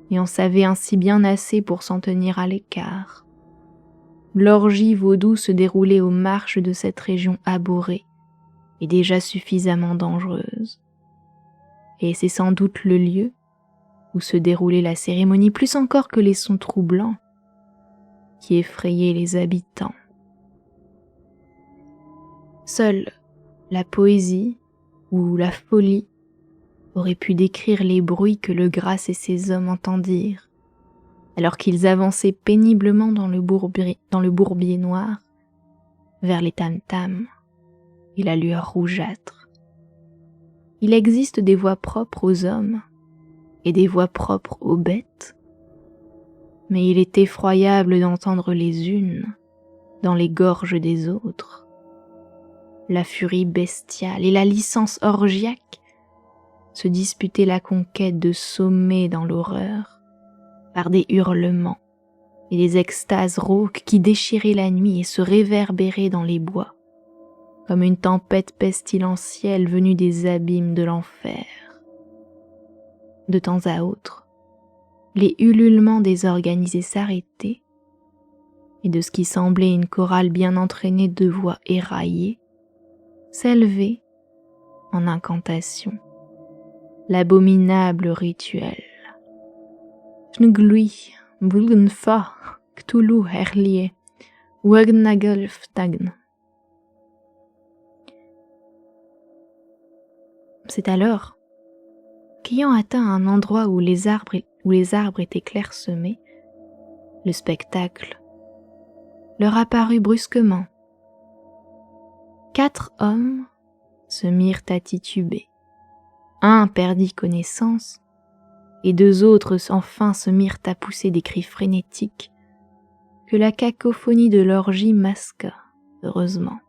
et en savaient ainsi bien assez pour s'en tenir à l'écart. L'orgie vaudou se déroulait aux marches de cette région abhorrée et déjà suffisamment dangereuse. Et c'est sans doute le lieu où se déroulait la cérémonie, plus encore que les sons troublants qui effrayaient les habitants. Seule la poésie ou la folie aurait pu décrire les bruits que le Grasse et ses hommes entendirent, alors qu'ils avançaient péniblement dans le bourbier noir, vers les tam-tams et la lueur rougeâtre. Il existe des voix propres aux hommes et des voix propres aux bêtes, mais il est effroyable d'entendre les unes dans les gorges des autres. La furie bestiale et la licence orgiaque se disputaient la conquête de sommer dans l'horreur par des hurlements et des extases rauques qui déchiraient la nuit et se réverbéraient dans les bois, comme une tempête pestilentielle venue des abîmes de l'enfer. De temps à autre, les ululements désorganisés s'arrêtaient, et de ce qui semblait une chorale bien entraînée de voix éraillées, s'élevait en incantation l'abominable rituel. Fnglui, Bulgunfa, Cthulhu Herlie, Wagnagolftagn. C'est alors qu'ayant atteint un endroit où les arbres étaient clairsemés, le spectacle leur apparut brusquement. 4 hommes se mirent à tituber. Un perdit connaissance, et 2 autres enfin se mirent à pousser des cris frénétiques que la cacophonie de l'orgie masqua, heureusement.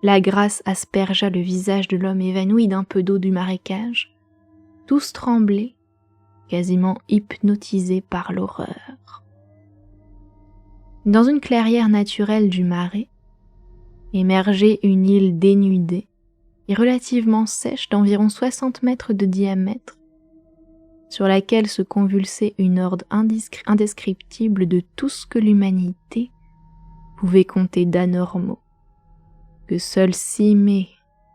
La grâce aspergea le visage de l'homme évanoui d'un peu d'eau du marécage. Tous tremblaient, quasiment hypnotisés par l'horreur. Dans une clairière naturelle du marais, émergeait une île dénudée et relativement sèche d'environ 60 mètres de diamètre, sur laquelle se convulsait une horde indescriptible de tout ce que l'humanité pouvait compter d'anormaux, que seul Cimée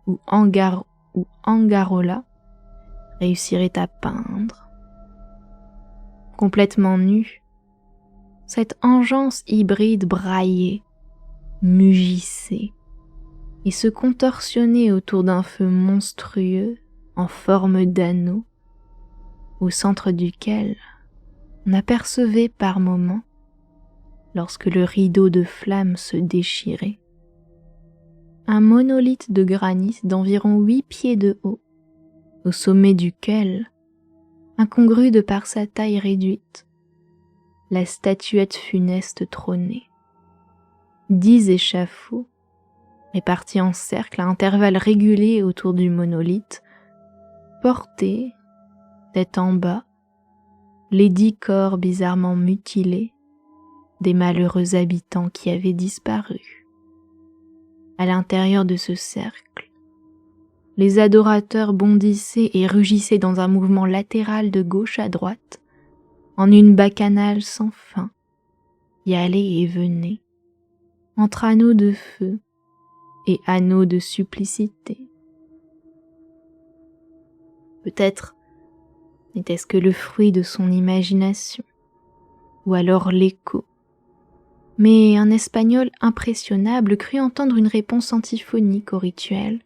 ou Angarola réussirait à peindre. Complètement nue, cette engeance hybride braillait, mugissait et se contorsionnait autour d'un feu monstrueux en forme d'anneau, au centre duquel on apercevait par moments, lorsque le rideau de flammes se déchirait, un monolithe de granit d'environ 8 pieds de haut, au sommet duquel, incongrue de par sa taille réduite, la statuette funeste trônait. 10 échafauds, répartis en cercle à intervalles réguliers autour du monolithe, portaient, tête en bas, les 10 corps bizarrement mutilés des malheureux habitants qui avaient disparu. À l'intérieur de ce cercle, les adorateurs bondissaient et rugissaient dans un mouvement latéral de gauche à droite, en une bacchanale sans fin, y allait et venait, entre anneaux de feu et anneaux de supplicité. Peut-être n'était-ce que le fruit de son imagination, ou alors l'écho, Mais un Espagnol impressionnable crut entendre une réponse antiphonique au rituel,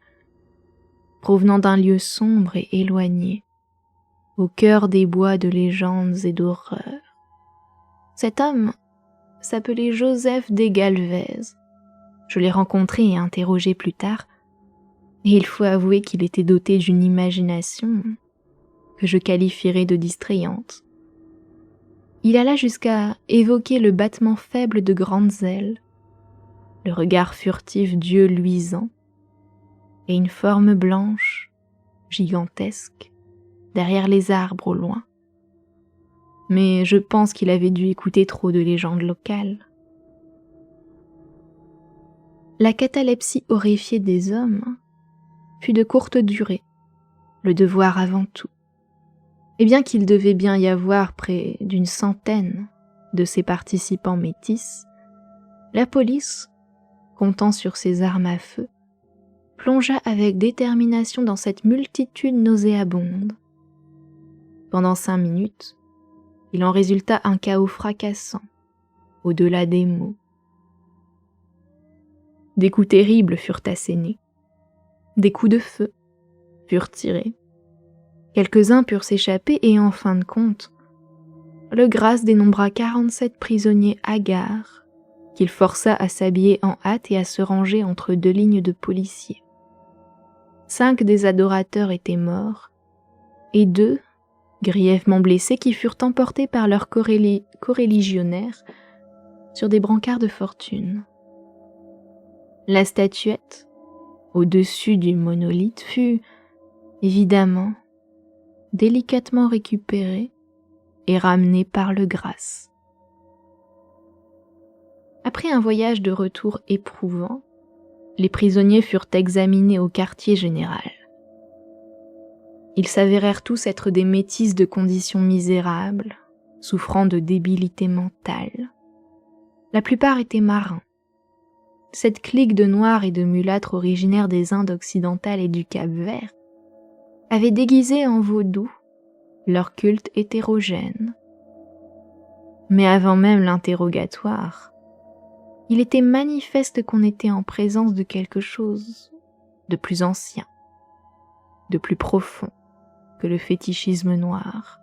provenant d'un lieu sombre et éloigné, au cœur des bois de légendes et d'horreurs. Cet homme s'appelait Joseph de Galvez. Je l'ai rencontré et interrogé plus tard, et il faut avouer qu'il était doté d'une imagination que je qualifierais de distrayante. Il alla jusqu'à évoquer le battement faible de grandes ailes, le regard furtif d'yeux luisants, et une forme blanche, gigantesque, derrière les arbres au loin. Mais je pense qu'il avait dû écouter trop de légendes locales. La catalepsie horrifiée des hommes fut de courte durée, le devoir avant tout. Et bien qu'il devait bien y avoir près d'une centaine de ses participants métis, la police, comptant sur ses armes à feu, plongea avec détermination dans cette multitude nauséabonde. Pendant 5 minutes, il en résulta un chaos fracassant, au-delà des mots. Des coups terribles furent assénés, des coups de feu furent tirés. Quelques-uns purent s'échapper et en fin de compte, le Grasse dénombra 47 prisonniers hagards qu'il força à s'habiller en hâte et à se ranger entre 2 lignes de policiers. 5 des adorateurs étaient morts et 2, grièvement blessés, qui furent emportés par leurs coreligionnaires sur des brancards de fortune. La statuette, au-dessus du monolithe, fut, évidemment, délicatement récupérée et ramenée par le Grasse. Après un voyage de retour éprouvant, les prisonniers furent examinés au quartier général. Ils s'avérèrent tous être des métis de conditions misérables, souffrant de débilité mentale. La plupart étaient marins. Cette clique de noirs et de mulâtres originaires des Indes occidentales et du Cap-Vert avait déguisé en vaudou leur culte hétérogène. Mais avant même l'interrogatoire, il était manifeste qu'on était en présence de quelque chose de plus ancien, de plus profond que le fétichisme noir.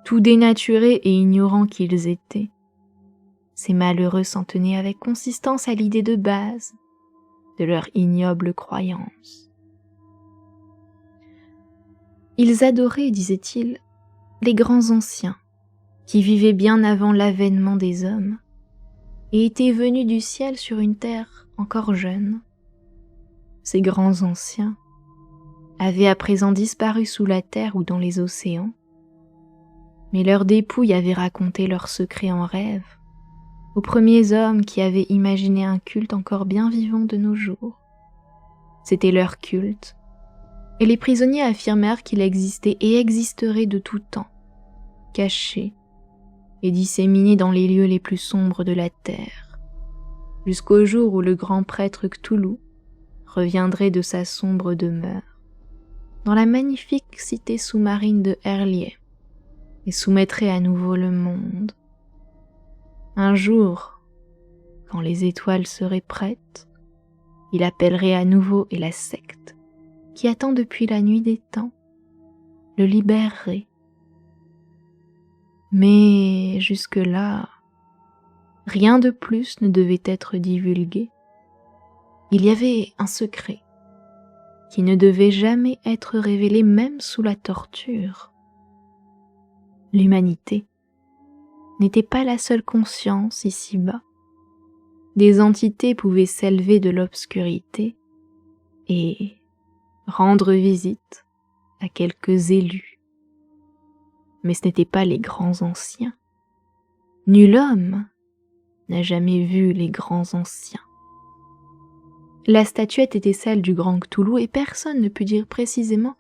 Tout dénaturés et ignorants qu'ils étaient, ces malheureux s'en tenaient avec consistance à l'idée de base de leur ignoble croyance. Ils adoraient, disait-il, les grands anciens, qui vivaient bien avant l'avènement des hommes, et étaient venus du ciel sur une terre encore jeune. Ces grands anciens avaient à présent disparu sous la terre ou dans les océans, mais leurs dépouilles avaient raconté leurs secrets en rêve aux premiers hommes qui avaient imaginé un culte encore bien vivant de nos jours. C'était leur culte, et les prisonniers affirmèrent qu'il existait et existerait de tout temps, caché et disséminé dans les lieux les plus sombres de la terre, jusqu'au jour où le grand prêtre Cthulhu reviendrait de sa sombre demeure, dans la magnifique cité sous-marine de Herlier, et soumettrait à nouveau le monde. Un jour, quand les étoiles seraient prêtes, il appellerait à nouveau et la secte, qui attend depuis la nuit des temps, le libérerait. Mais jusque-là, rien de plus ne devait être divulgué. Il y avait un secret qui ne devait jamais être révélé même sous la torture. L'humanité n'était pas la seule conscience ici-bas. Des entités pouvaient s'élever de l'obscurité et rendre visite à quelques élus. Mais ce n'étaient pas les grands anciens. Nul homme n'a jamais vu les grands anciens. La statuette était celle du grand Cthulhu et personne ne put dire précisément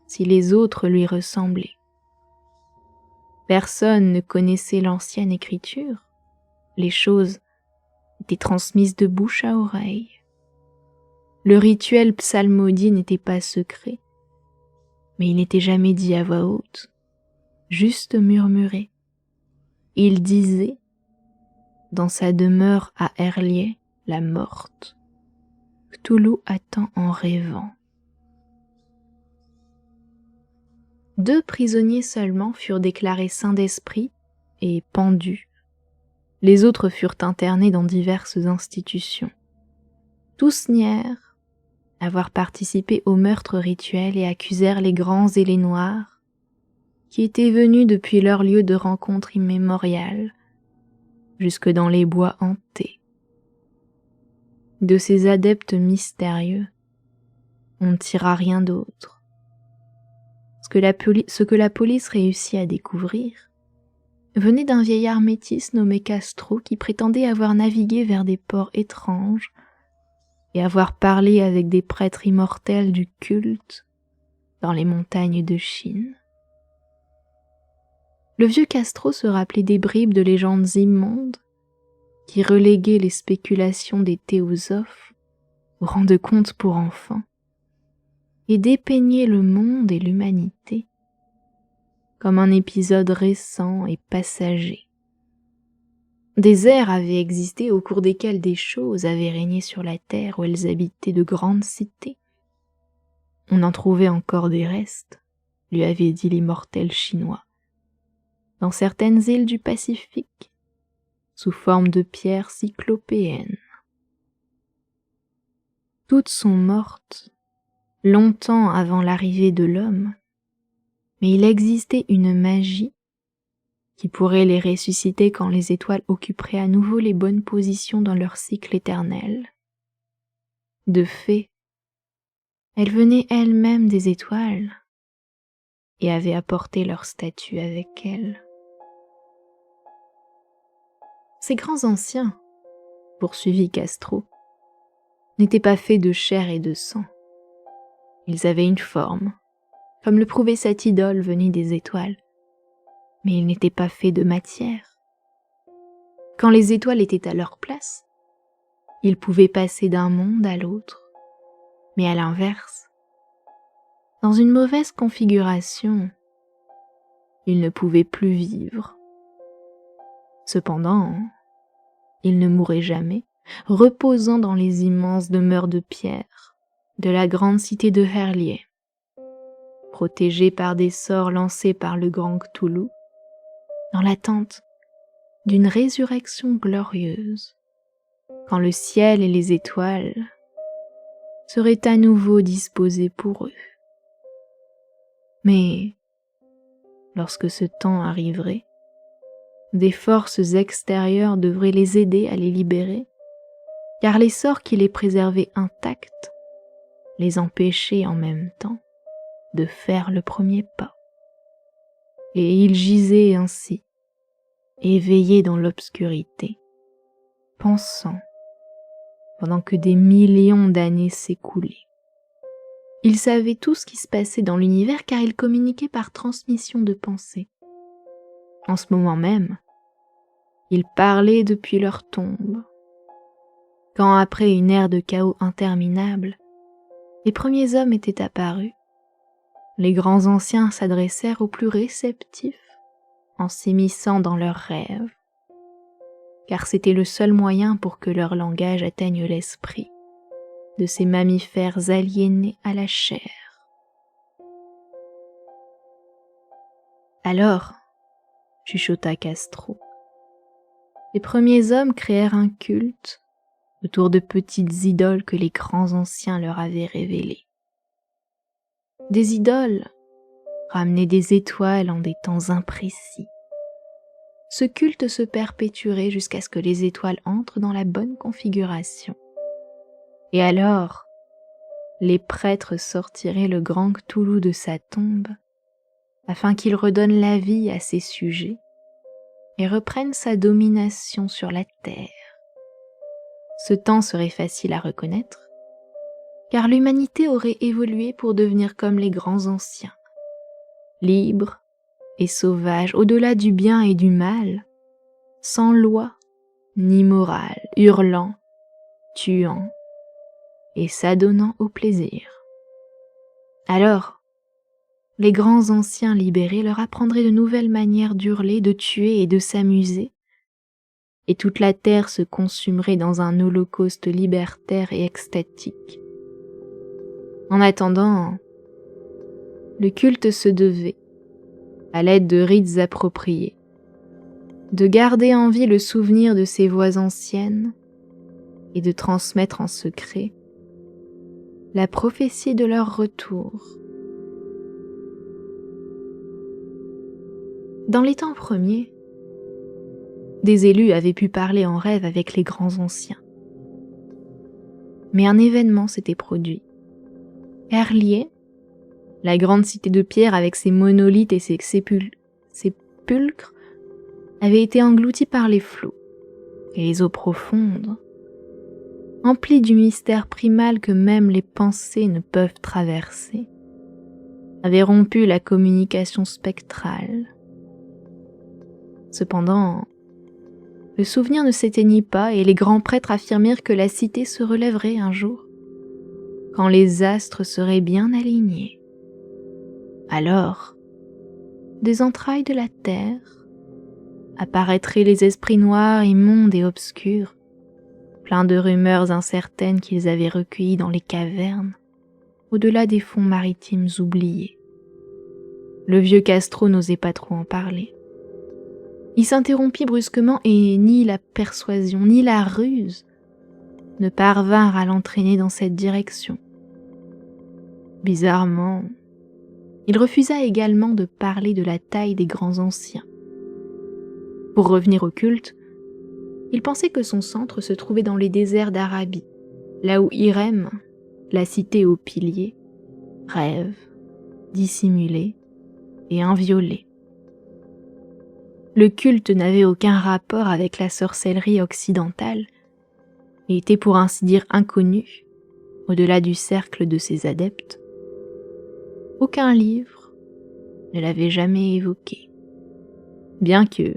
si les autres lui ressemblaient. Personne ne connaissait l'ancienne écriture. Les choses étaient transmises de bouche à oreille. Le rituel psalmodie n'était pas secret, mais il n'était jamais dit à voix haute, juste murmuré. Il disait dans sa demeure à Herlier, la morte, Cthulhu attend en rêvant. 2 prisonniers seulement furent déclarés saints d'esprit et pendus. Les autres furent internés dans diverses institutions. Tous nièrent avoir participé au meurtre rituel et accusèrent les grands et les noirs, qui étaient venus depuis leur lieu de rencontre immémorial, jusque dans les bois hantés. De ces adeptes mystérieux, on ne tira rien d'autre. Ce que la police réussit à découvrir venait d'un vieillard métis nommé Castro qui prétendait avoir navigué vers des ports étranges et avoir parlé avec des prêtres immortels du culte dans les montagnes de Chine. Le vieux Castro se rappelait des bribes de légendes immondes qui reléguaient les spéculations des théosophes au rang de contes pour enfants et dépeignaient le monde et l'humanité comme un épisode récent et passager. Des ères avaient existé au cours desquelles des choses avaient régné sur la terre où elles habitaient de grandes cités. On en trouvait encore des restes, lui avait dit l'immortel chinois, dans certaines îles du Pacifique, sous forme de pierres cyclopéennes. Toutes sont mortes, longtemps avant l'arrivée de l'homme, mais il existait une magie qui pourrait les ressusciter quand les étoiles occuperaient à nouveau les bonnes positions dans leur cycle éternel. De fait, elles venaient elles-mêmes des étoiles et avaient apporté leur statue avec elles. Ces grands anciens, poursuivit Castro, n'étaient pas faits de chair et de sang. Ils avaient une forme, comme le prouvait cette idole venue des étoiles, mais ils n'étaient pas faits de matière. Quand les étoiles étaient à leur place, ils pouvaient passer d'un monde à l'autre, mais à l'inverse, dans une mauvaise configuration, ils ne pouvaient plus vivre. Cependant, ils ne mouraient jamais, reposant dans les immenses demeures de pierre de la grande cité de Herlier, protégés par des sorts lancés par le grand Cthulhu, dans l'attente d'une résurrection glorieuse, quand le ciel et les étoiles seraient à nouveau disposés pour eux. Mais, lorsque ce temps arriverait, des forces extérieures devraient les aider à les libérer, car les sorts qui les préservaient intacts les empêchaient en même temps de faire le premier pas. Et ils gisaient ainsi, éveillés dans l'obscurité, pensant, pendant que des millions d'années s'écoulaient. Ils savaient tout ce qui se passait dans l'univers car ils communiquaient par transmission de pensée. En ce moment même, ils parlaient depuis leur tombe. Quand après une ère de chaos interminable, les premiers hommes étaient apparus, les grands anciens s'adressèrent aux plus réceptifs en s'immisçant dans leurs rêves, car c'était le seul moyen pour que leur langage atteigne l'esprit de ces mammifères aliénés à la chair. Alors, chuchota Castro, les premiers hommes créèrent un culte autour de petites idoles que les grands anciens leur avaient révélées. Des idoles ramenaient des étoiles en des temps imprécis. Ce culte se perpétuerait jusqu'à ce que les étoiles entrent dans la bonne configuration. Et alors, les prêtres sortiraient le grand Cthulhu de sa tombe afin qu'il redonne la vie à ses sujets et reprenne sa domination sur la terre. Ce temps serait facile à reconnaître, car l'humanité aurait évolué pour devenir comme les grands anciens, libre et sauvage au-delà du bien et du mal, sans loi ni morale, hurlant, tuant et s'adonnant au plaisir. Alors, les grands anciens libérés leur apprendraient de nouvelles manières d'hurler, de tuer et de s'amuser, et toute la terre se consumerait dans un holocauste libertaire et extatique. En attendant, le culte se devait, à l'aide de rites appropriés, de garder en vie le souvenir de ses voix anciennes et de transmettre en secret la prophétie de leur retour. Dans les temps premiers, des élus avaient pu parler en rêve avec les grands anciens. Mais un événement s'était produit. Herlier, la grande cité de pierre avec ses monolithes et ses sépulcres, avait été engloutie par les flots, et les eaux profondes, emplies du mystère primal que même les pensées ne peuvent traverser, avaient rompu la communication spectrale. Cependant, le souvenir ne s'éteignit pas et les grands prêtres affirmèrent que la cité se relèverait un jour, quand les astres seraient bien alignés. Alors, des entrailles de la terre, apparaîtraient les esprits noirs, immondes et obscurs, pleins de rumeurs incertaines qu'ils avaient recueillies dans les cavernes, au-delà des fonds maritimes oubliés. Le vieux Castro n'osait pas trop en parler. Il s'interrompit brusquement et ni la persuasion ni la ruse ne parvinrent à l'entraîner dans cette direction. Bizarrement, il refusa également de parler de la taille des grands anciens. Pour revenir au culte, il pensait que son centre se trouvait dans les déserts d'Arabie, là où Irem, la cité aux piliers, rêve, dissimulée et inviolée. Le culte n'avait aucun rapport avec la sorcellerie occidentale et était pour ainsi dire inconnu, au-delà du cercle de ses adeptes. Aucun livre ne l'avait jamais évoqué, bien que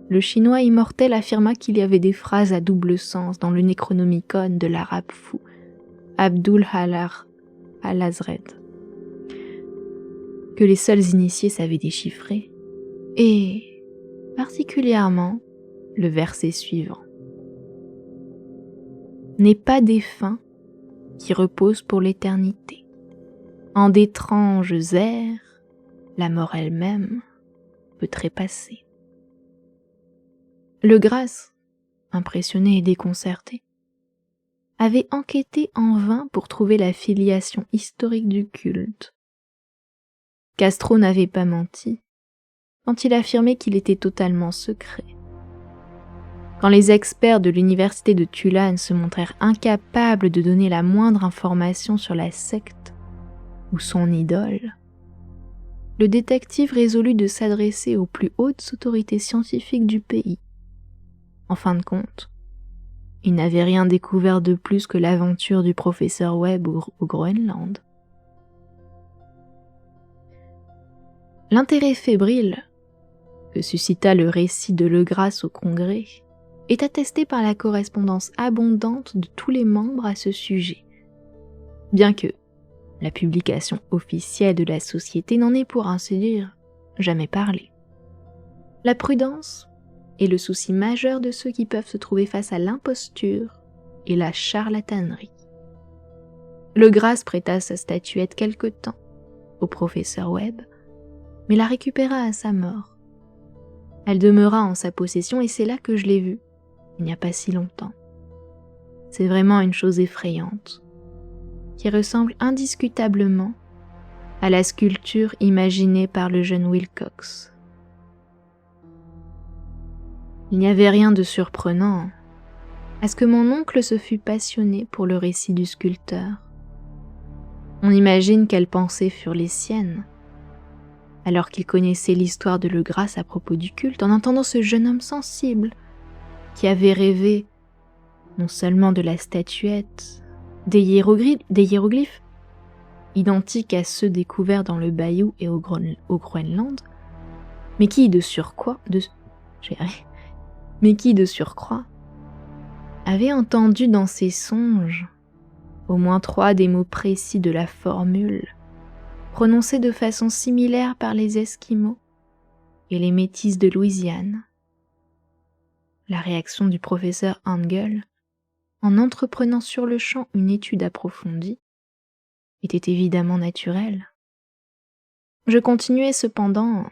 le chinois immortel affirma qu'il y avait des phrases à double sens dans le Necronomicon de l'arabe fou Abdul Halar al-Azred, que les seuls initiés savaient déchiffrer, et particulièrement le verset suivant. N'est pas défunt qui repose pour l'éternité. En d'étranges airs, la mort elle-même peut trépasser. Le Grasse, impressionné et déconcerté, avait enquêté en vain pour trouver la filiation historique du culte. Castro n'avait pas menti quand il affirmait qu'il était totalement secret. Quand les experts de l'université de Tulane se montrèrent incapables de donner la moindre information sur la secte ou son idole, le détective résolut de s'adresser aux plus hautes autorités scientifiques du pays. En fin de compte, il n'avait rien découvert de plus que l'aventure du professeur Webb au Groenland. L'intérêt fébrile que suscita le récit de Legrasse au Congrès est attesté par la correspondance abondante de tous les membres à ce sujet, bien que la publication officielle de la société n'en ait pour ainsi dire jamais parlé. La prudence est le souci majeur de ceux qui peuvent se trouver face à l'imposture et la charlatanerie. Legrasse prêta sa statuette quelque temps au professeur Webb, mais la récupéra à sa mort. Elle demeura en sa possession et c'est là que je l'ai vue, il n'y a pas si longtemps. C'est vraiment une chose effrayante, qui ressemble indiscutablement à la sculpture imaginée par le jeune Wilcox. Il n'y avait rien de surprenant à ce que mon oncle se fût passionné pour le récit du sculpteur. On imagine quelles pensées furent les siennes, alors qu'il connaissait l'histoire de Legrasse à propos du culte, en entendant ce jeune homme sensible qui avait rêvé non seulement de la statuette, des hiéroglyphes, identiques à ceux découverts dans le bayou et au Groenland, mais qui de surcroît avait entendu dans ses songes au moins 3 des mots précis de la formule, prononcés de façon similaire par les Esquimaux et les Métis de Louisiane. la réaction du professeur Angel, en entreprenant sur le champ une étude approfondie, était évidemment naturelle. Je continuais cependant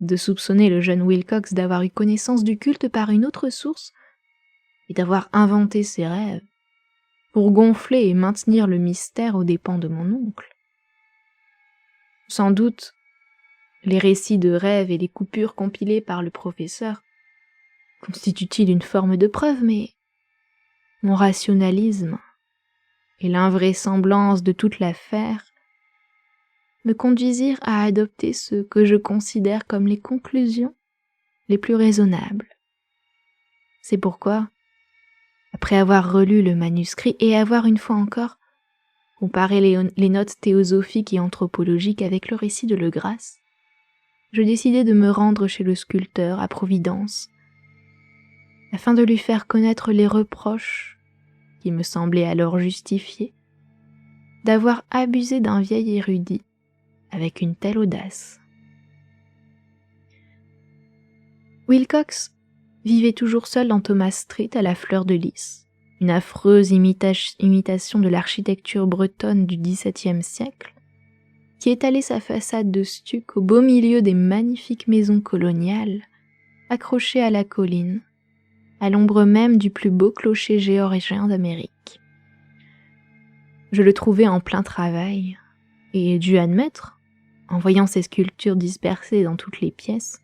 de soupçonner le jeune Wilcox d'avoir eu connaissance du culte par une autre source et d'avoir inventé ses rêves pour gonfler et maintenir le mystère aux dépens de mon oncle. Sans doute, les récits de rêves et les coupures compilées par le professeur constituent-ils une forme de preuve, mais mon rationalisme et l'invraisemblance de toute l'affaire me conduisirent à adopter ce que je considère comme les conclusions les plus raisonnables. C'est pourquoi, après avoir relu le manuscrit et avoir une fois encore comparé les notes théosophiques et anthropologiques avec le récit de Legrasse, je décidai de me rendre chez le sculpteur à Providence, afin de lui faire connaître les reproches, qui me semblaient alors justifiés, d'avoir abusé d'un vieil érudit avec une telle audace. Wilcox vivait toujours seul dans Thomas Street à la Fleur de Lys, une affreuse imitation de l'architecture bretonne du XVIIe siècle, qui étalait sa façade de stuc au beau milieu des magnifiques maisons coloniales, accrochées à la colline, à l'ombre même du plus beau clocher géorgien d'Amérique. Je le trouvais en plein travail, et dû admettre, en voyant ses sculptures dispersées dans toutes les pièces,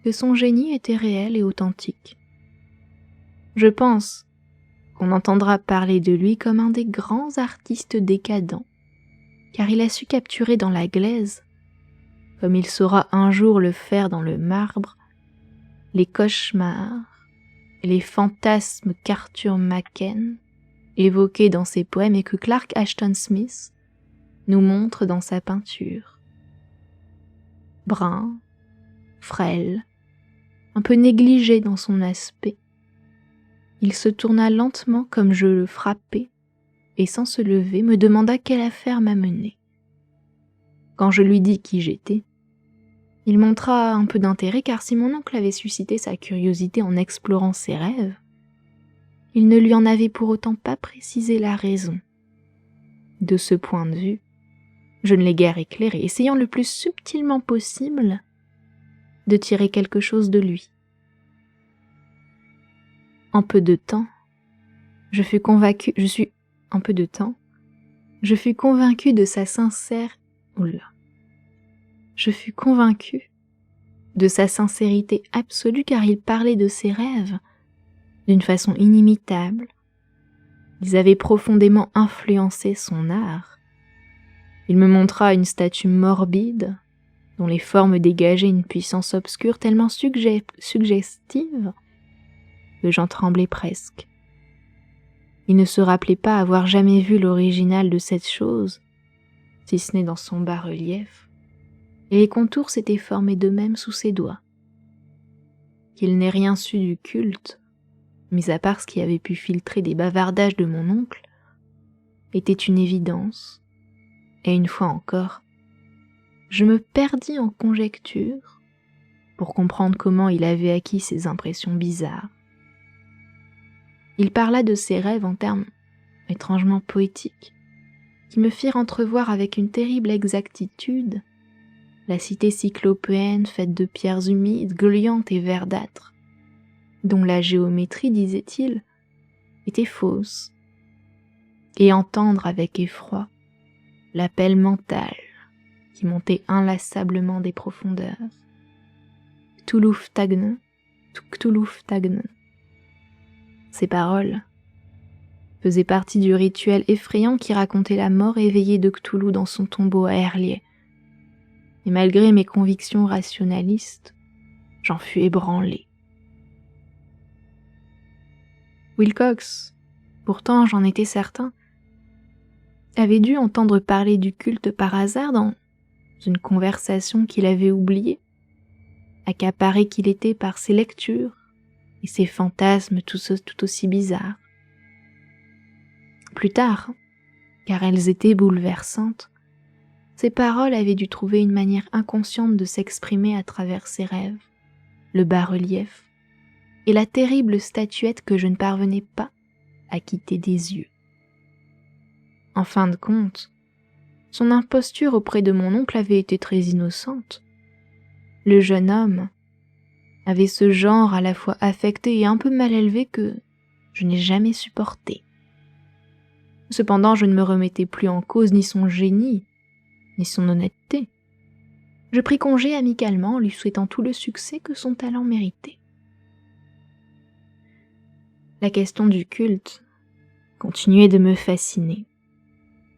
que son génie était réel et authentique. Je pense qu'on entendra parler de lui comme un des grands artistes décadents, car il a su capturer dans la glaise, comme il saura un jour le faire dans le marbre, les cauchemars et les fantasmes qu'Arthur Machen évoquait dans ses poèmes et que Clark Ashton Smith nous montre dans sa peinture. Brun, frêle, un peu négligé dans son aspect, il se tourna lentement comme je le frappais et sans se lever me demanda quelle affaire m'amenait. Quand je lui dis qui j'étais, il montra un peu d'intérêt car si mon oncle avait suscité sa curiosité en explorant ses rêves, il ne lui en avait pour autant pas précisé la raison. De ce point de vue, je ne l'ai guère éclairé, essayant le plus subtilement possible de tirer quelque chose de lui. En peu de temps, je fus convaincu de sa sincérité absolue car il parlait de ses rêves d'une façon inimitable. Ils avaient profondément influencé son art. Il me montra une statue morbide dont les formes dégageaient une puissance obscure tellement suggestive que j'en tremblais presque. Il ne se rappelait pas avoir jamais vu l'original de cette chose, si ce n'est dans son bas-relief, et les contours s'étaient formés d'eux-mêmes sous ses doigts. Qu'il n'ait rien su du culte, mis à part ce qui avait pu filtrer des bavardages de mon oncle, était une évidence, et une fois encore, je me perdis en conjectures pour comprendre comment il avait acquis ces impressions bizarres. Il parla de ses rêves en termes étrangement poétiques, qui me firent entrevoir avec une terrible exactitude la cité cyclopéenne faite de pierres humides, gluantes et verdâtres, dont la géométrie, disait-il, était fausse, et entendre avec effroi l'appel mental qui montait inlassablement des profondeurs. Cthulhu-Tagne, Cthulhu-Tagne. Ces paroles faisaient partie du rituel effrayant qui racontait la mort éveillée de Cthulhu dans son tombeau à Herlier. Et malgré mes convictions rationalistes, j'en fus ébranlé. Wilcox, pourtant j'en étais certain, avait dû entendre parler du culte par hasard dans une conversation qu'il avait oubliée, accaparé qu'il était par ses lectures et ses fantasmes tout aussi bizarres. Plus tard, car elles étaient bouleversantes, ces paroles avaient dû trouver une manière inconsciente de s'exprimer à travers ses rêves, le bas-relief, et la terrible statuette que je ne parvenais pas à quitter des yeux. En fin de compte, son imposture auprès de mon oncle avait été très innocente. Le jeune homme avait ce genre à la fois affecté et un peu mal élevé que je n'ai jamais supporté. Cependant, je ne me remettais plus en cause ni son génie, ni son honnêteté. Je pris congé amicalement en lui souhaitant tout le succès que son talent méritait. La question du culte continuait de me fasciner,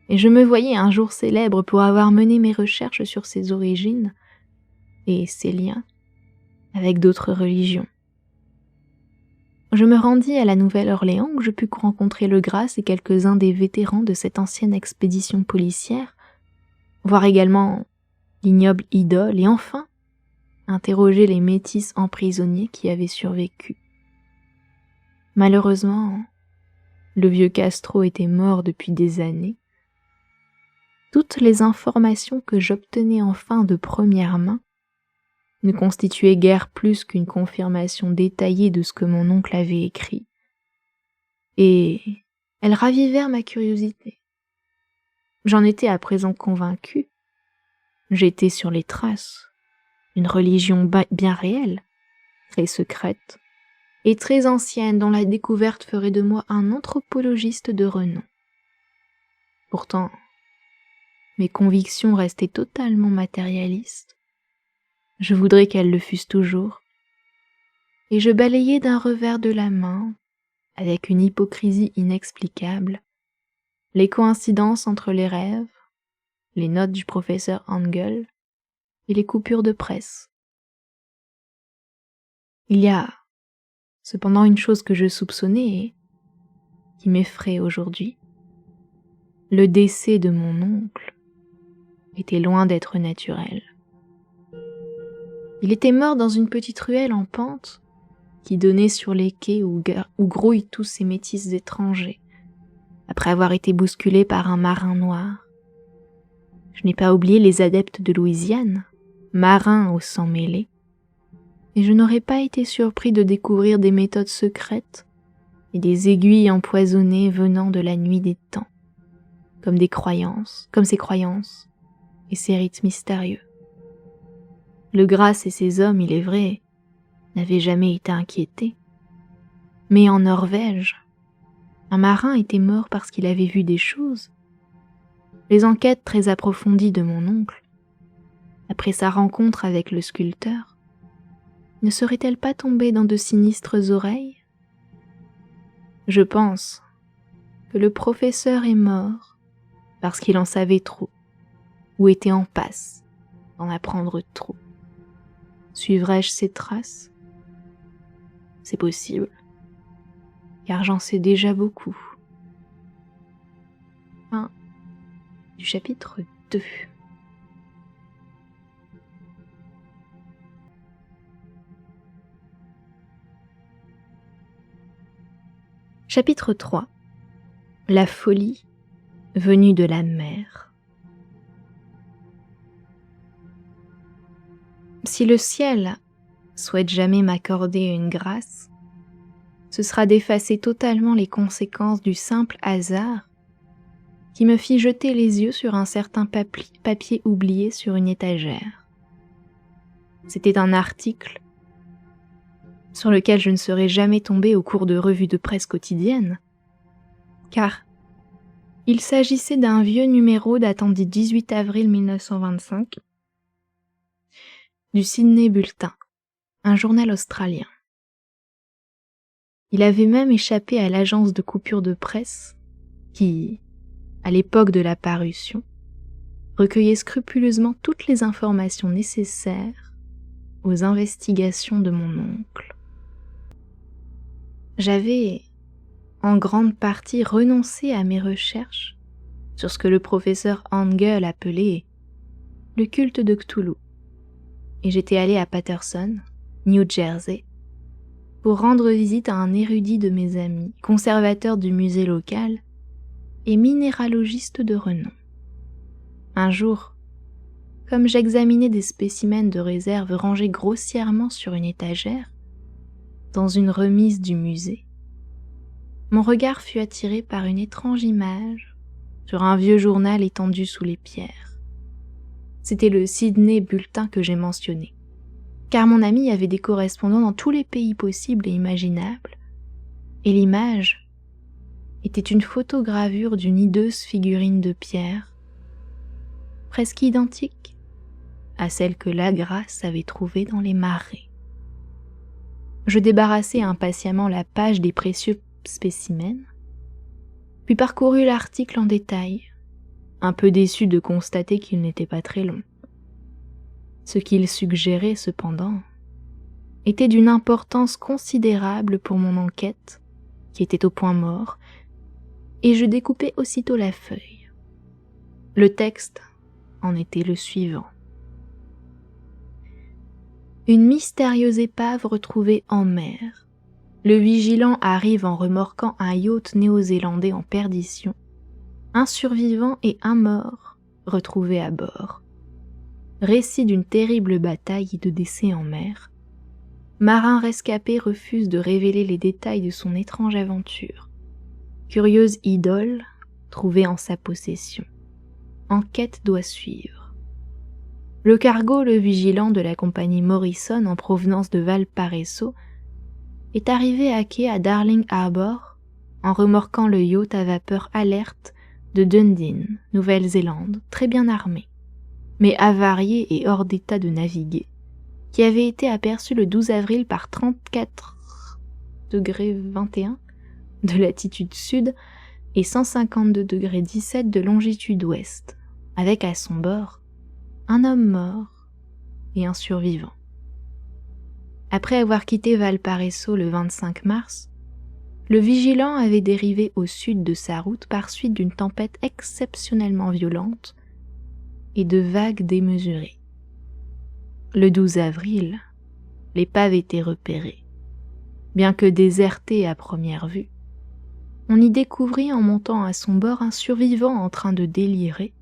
et je me voyais un jour célèbre pour avoir mené mes recherches sur ses origines et ses liens avec d'autres religions. Je me rendis à la Nouvelle-Orléans où je pus rencontrer Legras et quelques-uns des vétérans de cette ancienne expédition policière, voir également l'ignoble idole et enfin interroger les métis emprisonnés qui avaient survécu. Malheureusement, le vieux Castro était mort depuis des années. Toutes les informations que j'obtenais enfin de première main ne constituaient guère plus qu'une confirmation détaillée de ce que mon oncle avait écrit. Et elles ravivèrent ma curiosité. J'en étais à présent convaincu. J'étais sur les traces d'une religion bien réelle, très secrète, et très ancienne dont la découverte ferait de moi un anthropologiste de renom. Pourtant, mes convictions restaient totalement matérialistes. Je voudrais qu'elles le fussent toujours, et je balayais d'un revers de la main, avec une hypocrisie inexplicable, les coïncidences entre les rêves, les notes du professeur Angel et les coupures de presse. Il y a cependant une chose que je soupçonnais et qui m'effraie aujourd'hui. Le décès de mon oncle était loin d'être naturel. Il était mort dans une petite ruelle en pente qui donnait sur les quais où grouillent tous ces métis étrangers, après avoir été bousculé par un marin noir. Je n'ai pas oublié les adeptes de Louisiane, marins au sang mêlé, et je n'aurais pas été surpris de découvrir des méthodes secrètes et des aiguilles empoisonnées venant de la nuit des temps, comme ces croyances et ces rites mystérieux. Legras et ses hommes, il est vrai, n'avaient jamais été inquiétés. Mais en Norvège, un marin était mort parce qu'il avait vu des choses. Les enquêtes très approfondies de mon oncle, après sa rencontre avec le sculpteur, ne seraient-elles pas tombées dans de sinistres oreilles? Je pense que le professeur est mort parce qu'il en savait trop, ou était en passe d'en apprendre trop. Suivrai-je ses traces? C'est possible, car j'en sais déjà beaucoup. Fin du chapitre 2. Chapitre 3. La folie venue de la mer. Si le ciel souhaite jamais m'accorder une grâce, ce sera d'effacer totalement les conséquences du simple hasard qui me fit jeter les yeux sur un certain papier oublié sur une étagère. C'était un article sur lequel je ne serais jamais tombée au cours de revues de presse quotidiennes, car il s'agissait d'un vieux numéro datant du 18 avril 1925 du Sydney Bulletin, un journal australien. Il avait même échappé à l'agence de coupure de presse qui, à l'époque de la parution, recueillait scrupuleusement toutes les informations nécessaires aux investigations de mon oncle. J'avais, en grande partie, renoncé à mes recherches sur ce que le professeur Angel appelait le culte de Cthulhu, et j'étais allé à Paterson, New Jersey, pour rendre visite à un érudit de mes amis, conservateur du musée local et minéralogiste de renom. Un jour, comme j'examinais des spécimens de réserve rangés grossièrement sur une étagère, dans une remise du musée, mon regard fut attiré par une étrange image sur un vieux journal étendu sous les pierres. C'était le Sydney Bulletin que j'ai mentionné, car mon ami avait des correspondants dans tous les pays possibles et imaginables, et l'image était une photogravure d'une hideuse figurine de pierre, presque identique à celle que Lagrasse avait trouvée dans les marais. Je débarrassai impatiemment la page des précieux spécimens, puis parcourus l'article en détail, un peu déçu de constater qu'il n'était pas très long. Ce qu'il suggérait, cependant, était d'une importance considérable pour mon enquête, qui était au point mort, et je découpai aussitôt la feuille. Le texte en était le suivant. Une mystérieuse épave retrouvée en mer. Le vigilant arrive en remorquant un yacht néo-zélandais en perdition. Un survivant et un mort retrouvés à bord. Récit d'une terrible bataille et de décès en mer. Marin rescapé refuse de révéler les détails de son étrange aventure. Curieuse idole trouvée en sa possession. Enquête doit suivre. Le cargo Le Vigilant de la compagnie Morrison en provenance de Valparaiso est arrivé à quai à Darling Harbour en remorquant le yacht à vapeur Alert de Dundee, Nouvelle-Zélande, très bien armé, mais avarié et hors d'état de naviguer, qui avait été aperçu le 12 avril par 34°21 de latitude sud et 152°17 de longitude ouest, avec à son bord un homme mort et un survivant. Après avoir quitté Valparaiso le 25 mars, le Vigilant avait dérivé au sud de sa route par suite d'une tempête exceptionnellement violente et de vagues démesurées. Le 12 avril, l'épave était repérée. Bien que désertée à première vue, on y découvrit en montant à son bord un survivant en train de délirer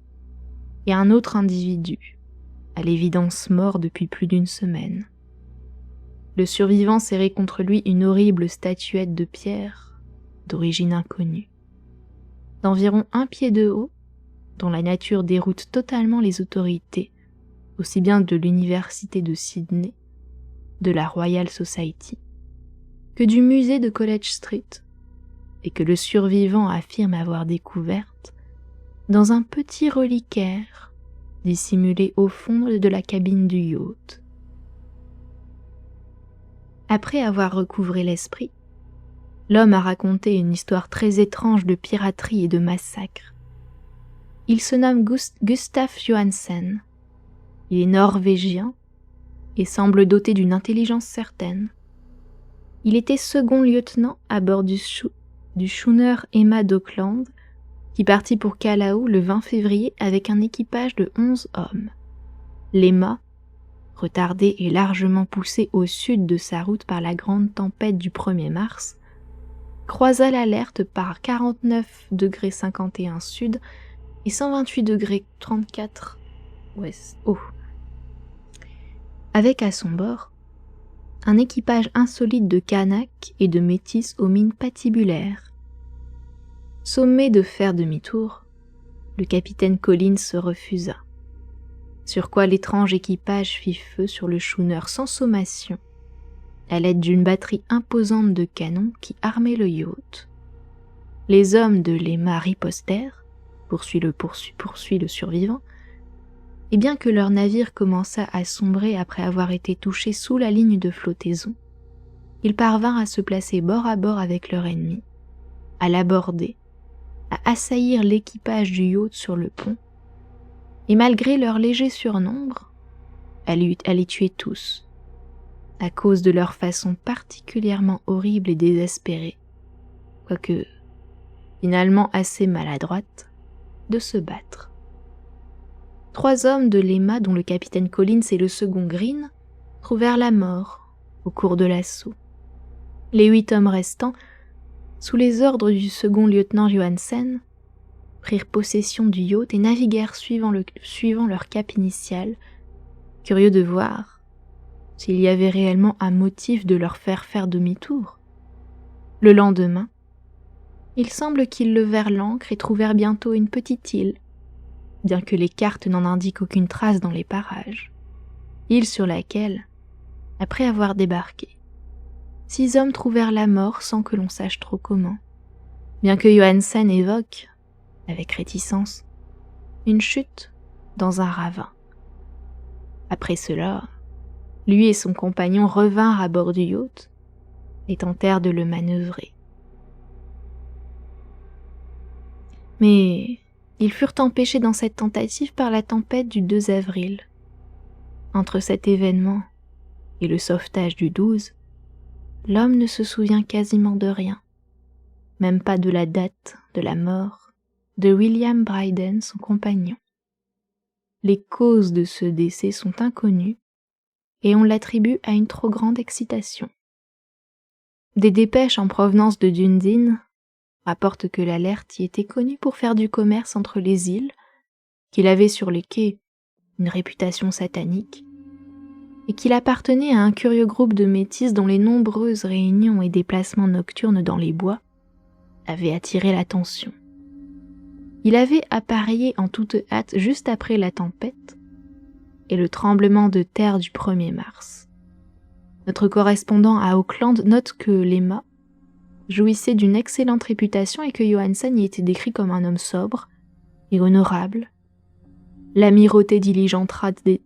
et un autre individu, à l'évidence mort depuis plus d'une semaine. Le survivant serrait contre lui une horrible statuette de pierre d'origine inconnue, d'environ 1 pied de haut, dont la nature déroute totalement les autorités, aussi bien de l'université de Sydney, de la Royal Society, que du musée de College Street, et que le survivant affirme avoir découverte dans un petit reliquaire dissimulé au fond de la cabine du yacht. Après avoir recouvré l'esprit, l'homme a raconté une histoire très étrange de piraterie et de massacre. Il se nomme Gustaf Johansen. Il est norvégien et semble doté d'une intelligence certaine. Il était second lieutenant à bord du schooner Emma d'Auckland, qui partit pour Callao le 20 février avec un équipage de 11 hommes. L'Emma, retardée et largement poussée au sud de sa route par la grande tempête du 1er mars, croisa l'Alerte par 49°51 sud et 128°34 ouest. Avec à son bord un équipage insolite de Kanaks et de métis aux mines patibulaires. Sommé de faire demi-tour, le capitaine Collins se refusa, sur quoi l'étrange équipage fit feu sur le schooner sans sommation, à l'aide d'une batterie imposante de canons qui armait le yacht. Les hommes de l'Emma ripostèrent, poursuit le survivant, et bien que leur navire commença à sombrer après avoir été touché sous la ligne de flottaison, ils parvinrent à se placer bord à bord avec leur ennemi, à l'aborder, à assaillir l'équipage du yacht sur le pont, et malgré leur léger surnombre, à les tuer tous, à cause de leur façon particulièrement horrible et désespérée, quoique finalement assez maladroite, de se battre. 3 hommes de l'Emma, dont le capitaine Collins et le second Green, trouvèrent la mort au cours de l'assaut. Les 8 hommes restants, sous les ordres du second lieutenant Johansen, prirent possession du yacht et naviguèrent suivant leur cap initial, curieux de voir s'il y avait réellement un motif de leur faire faire demi-tour. Le lendemain, il semble qu'ils levèrent l'ancre et trouvèrent bientôt une petite île, bien que les cartes n'en indiquent aucune trace dans les parages. Île sur laquelle, après avoir débarqué, 6 hommes trouvèrent la mort sans que l'on sache trop comment, bien que Johansen évoque, avec réticence, une chute dans un ravin. Après cela, lui et son compagnon revinrent à bord du yacht et tentèrent de le manœuvrer. Mais ils furent empêchés dans cette tentative par la tempête du 2 avril. Entre cet événement et le sauvetage du 12, l'homme ne se souvient quasiment de rien, même pas de la date de la mort de William Bryden, son compagnon. Les causes de ce décès sont inconnues et on l'attribue à une trop grande excitation. Des dépêches en provenance de Dundee rapportent que l'Alert y était connu pour faire du commerce entre les îles, qu'il avait sur les quais une réputation satanique, et qu'il appartenait à un curieux groupe de métis dont les nombreuses réunions et déplacements nocturnes dans les bois avaient attiré l'attention. Il avait appareillé en toute hâte juste après la tempête et le tremblement de terre du 1er mars. Notre correspondant à Auckland note que l'Emma jouissait d'une excellente réputation et que Johansen y était décrit comme un homme sobre et honorable. L'amirauté diligentera dès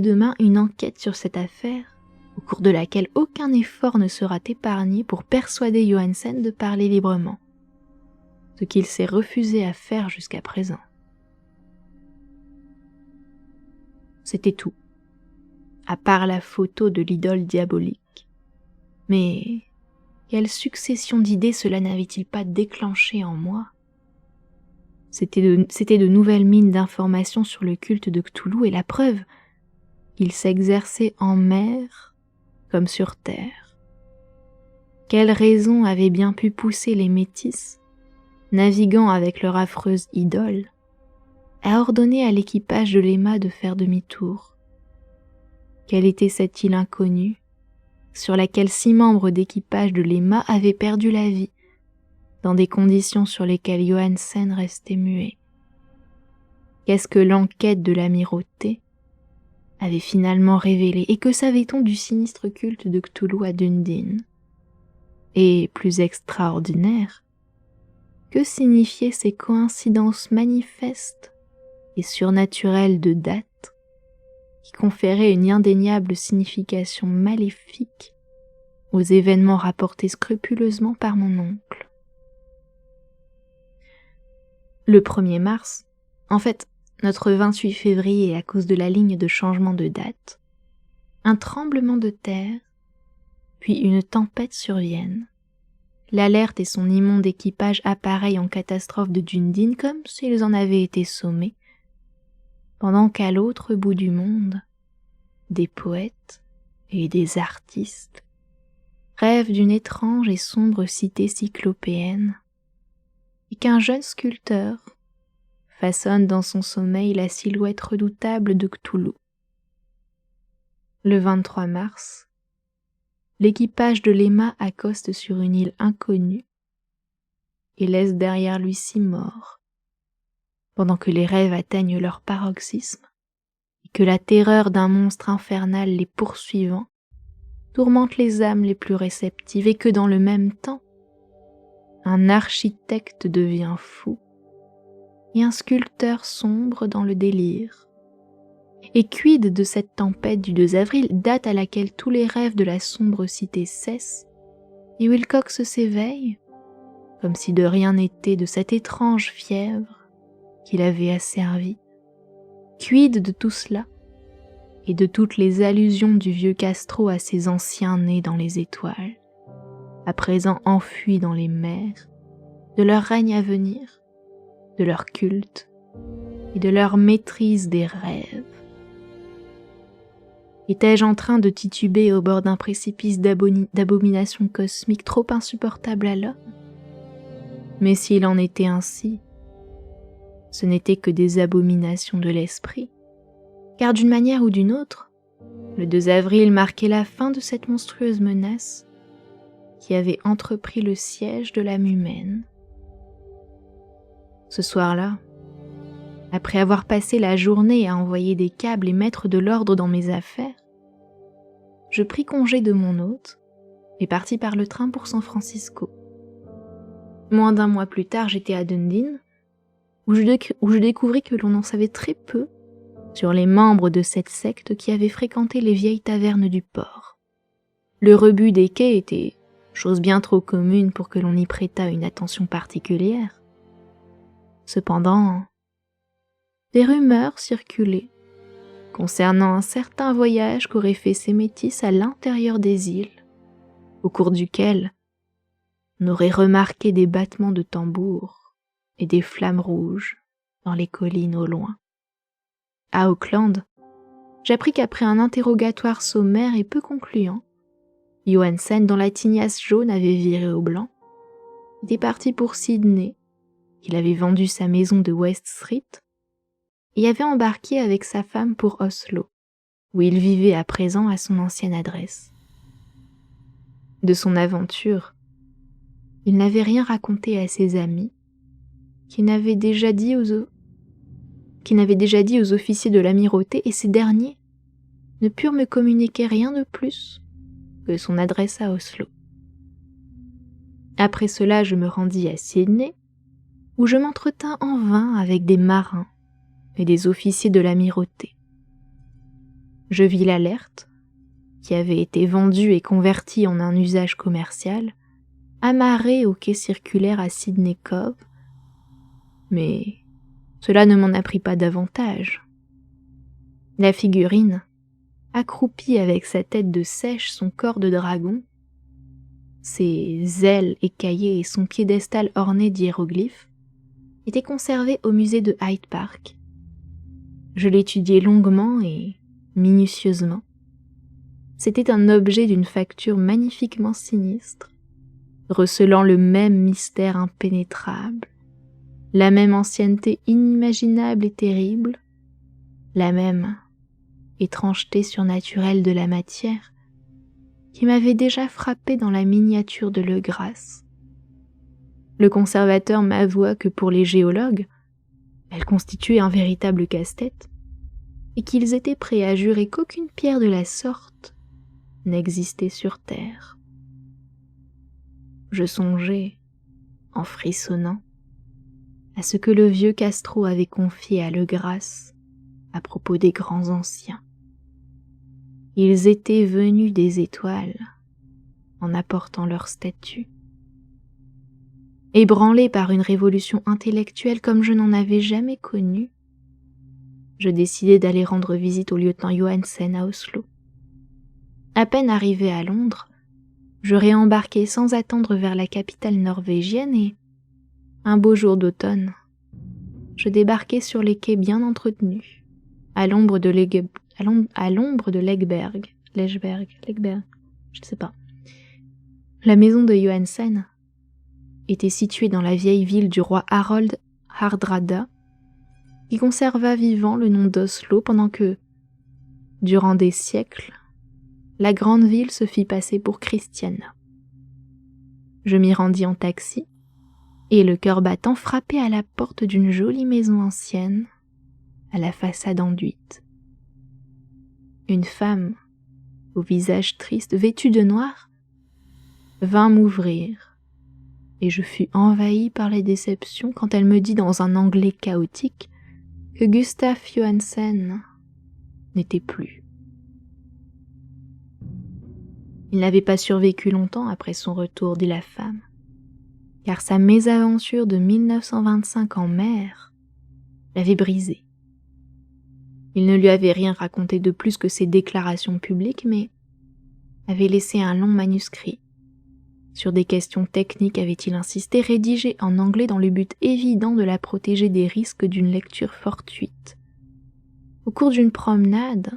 demain une enquête sur cette affaire, au cours de laquelle aucun effort ne sera épargné pour persuader Johansen de parler librement, ce qu'il s'est refusé à faire jusqu'à présent. C'était tout, à part la photo de l'idole diabolique. Mais quelle succession d'idées cela n'avait-il pas déclenché en moi ? C'était de nouvelles mines d'informations sur le culte de Cthulhu et la preuve qu'il s'exerçait en mer comme sur terre. Quelle raison avait bien pu pousser les métis, naviguant avec leur affreuse idole, à ordonner à l'équipage de l'Emma de faire demi-tour? Quelle était cette île inconnue, sur laquelle 6 membres d'équipage de l'Emma avaient perdu la vie, dans des conditions sur lesquelles Johansen restait muet? Qu'est-ce que l'enquête de l'amirauté avait finalement révélé, et que savait-on du sinistre culte de Cthulhu à Dundee? Et, plus extraordinaire, que signifiaient ces coïncidences manifestes et surnaturelles de date qui conféraient une indéniable signification maléfique aux événements rapportés scrupuleusement par mon oncle? Le 1er mars, en fait, notre 28 février à cause de la ligne de changement de date, un tremblement de terre, puis une tempête surviennent. L'Alert et son immonde équipage appareillent en catastrophe de Dundee comme s'ils en avaient été sommés, pendant qu'à l'autre bout du monde, des poètes et des artistes rêvent d'une étrange et sombre cité cyclopéenne, et qu'un jeune sculpteur façonne dans son sommeil la silhouette redoutable de Cthulhu. Le 23 mars, l'équipage de l'Emma accoste sur une île inconnue et laisse derrière lui 6 morts, pendant que les rêves atteignent leur paroxysme et que la terreur d'un monstre infernal les poursuivant tourmente les âmes les plus réceptives, et que dans le même temps, un architecte devient fou et un sculpteur sombre dans le délire. Et quid de cette tempête du 2 avril, date à laquelle tous les rêves de la sombre cité cessent, et Wilcox s'éveille, comme si de rien n'était de cette étrange fièvre qu'il avait asservie? Quid de tout cela, et de toutes les allusions du vieux Castro à ses anciens nés dans les étoiles, à présent enfuis dans les mers, de leur règne à venir, de leur culte et de leur maîtrise des rêves? Étais-je en train de tituber au bord d'un précipice d'abominations cosmiques trop insupportables à l'homme? Mais s'il en était ainsi, ce n'était que des abominations de l'esprit, Car d'une manière ou d'une autre, le 2 avril marquait la fin de cette monstrueuse menace qui avait entrepris le siège de l'âme humaine. Ce soir-là, après avoir passé la journée à envoyer des câbles et mettre de l'ordre dans mes affaires, je pris congé de mon hôte et partis par le train pour San Francisco. Moins d'1 mois plus tard, j'étais à Dundee, où je découvris que l'on en savait très peu sur les membres de cette secte qui avait fréquenté les vieilles tavernes du port. Le rebut des quais était chose bien trop commune pour que l'on y prêtât une attention particulière. Cependant, des rumeurs circulaient concernant un certain voyage qu'auraient fait ces métis à l'intérieur des îles, au cours duquel on aurait remarqué des battements de tambours et des flammes rouges dans les collines au loin. À Auckland, j'appris qu'après un interrogatoire sommaire et peu concluant, Johansen, dont la tignasse jaune avait viré au blanc, était parti pour Sydney, qu'il avait vendu sa maison de West Street, et avait embarqué avec sa femme pour Oslo, où il vivait à présent à son ancienne adresse. De son aventure, il n'avait rien raconté à ses amis, qui n'avaient déjà dit aux officiers de l'amirauté, et ces derniers ne purent me communiquer rien de plus que son adresse à Oslo. Après cela, je me rendis à Sydney, où je m'entretins en vain avec des marins et des officiers de l'amirauté. Je vis l'Alert, qui avait été vendue et convertie en un usage commercial, amarrée au quai circulaire à Sydney Cove, mais cela ne m'en apprit pas davantage. La figurine, accroupie avec sa tête de seiche, son corps de dragon, ses ailes écaillées et son piédestal orné d'hiéroglyphes, était conservée au musée de Hyde Park. Je l'étudiai longuement et minutieusement. C'était un objet d'une facture magnifiquement sinistre, recelant le même mystère impénétrable, la même ancienneté inimaginable et terrible, la même étrangeté surnaturelle de la matière qui m'avait déjà frappé dans la miniature de Le Grasse. Le conservateur m'avoua que pour les géologues, elle constituait un véritable casse-tête, et qu'ils étaient prêts à jurer qu'aucune pierre de la sorte n'existait sur Terre. Je songeais, en frissonnant, à ce que le vieux Castro avait confié à Le Grasse à propos des grands anciens. Ils étaient venus des étoiles en apportant leur statue. Ébranlé par une révolution intellectuelle comme je n'en avais jamais connue, je décidai d'aller rendre visite au lieutenant Johansen à Oslo. À peine arrivé à Londres, je réembarquai sans attendre vers la capitale norvégienne et, un beau jour d'automne, je débarquai sur les quais bien entretenus, à l'ombre de Legberg, je ne sais pas. La maison de Johansen était située dans la vieille ville du roi Harold Hardrada, qui conserva vivant le nom d'Oslo pendant que, durant des siècles, la grande ville se fit passer pour Christiania. Je m'y rendis en taxi, et le cœur battant frappai à la porte d'une jolie maison ancienne, à la façade enduite. Une femme, au visage triste, vêtue de noir, vint m'ouvrir, et je fus envahi par la déception quand elle me dit dans un anglais chaotique que Gustaf Johansen n'était plus. Il n'avait pas survécu longtemps après son retour, dit la femme, car sa mésaventure de 1925 en mer l'avait brisé. Il ne lui avait rien raconté de plus que ses déclarations publiques, mais avait laissé un long manuscrit. Sur des questions techniques avait-il insisté, rédigé en anglais dans le but évident de la protéger des risques d'une lecture fortuite. Au cours d'une promenade,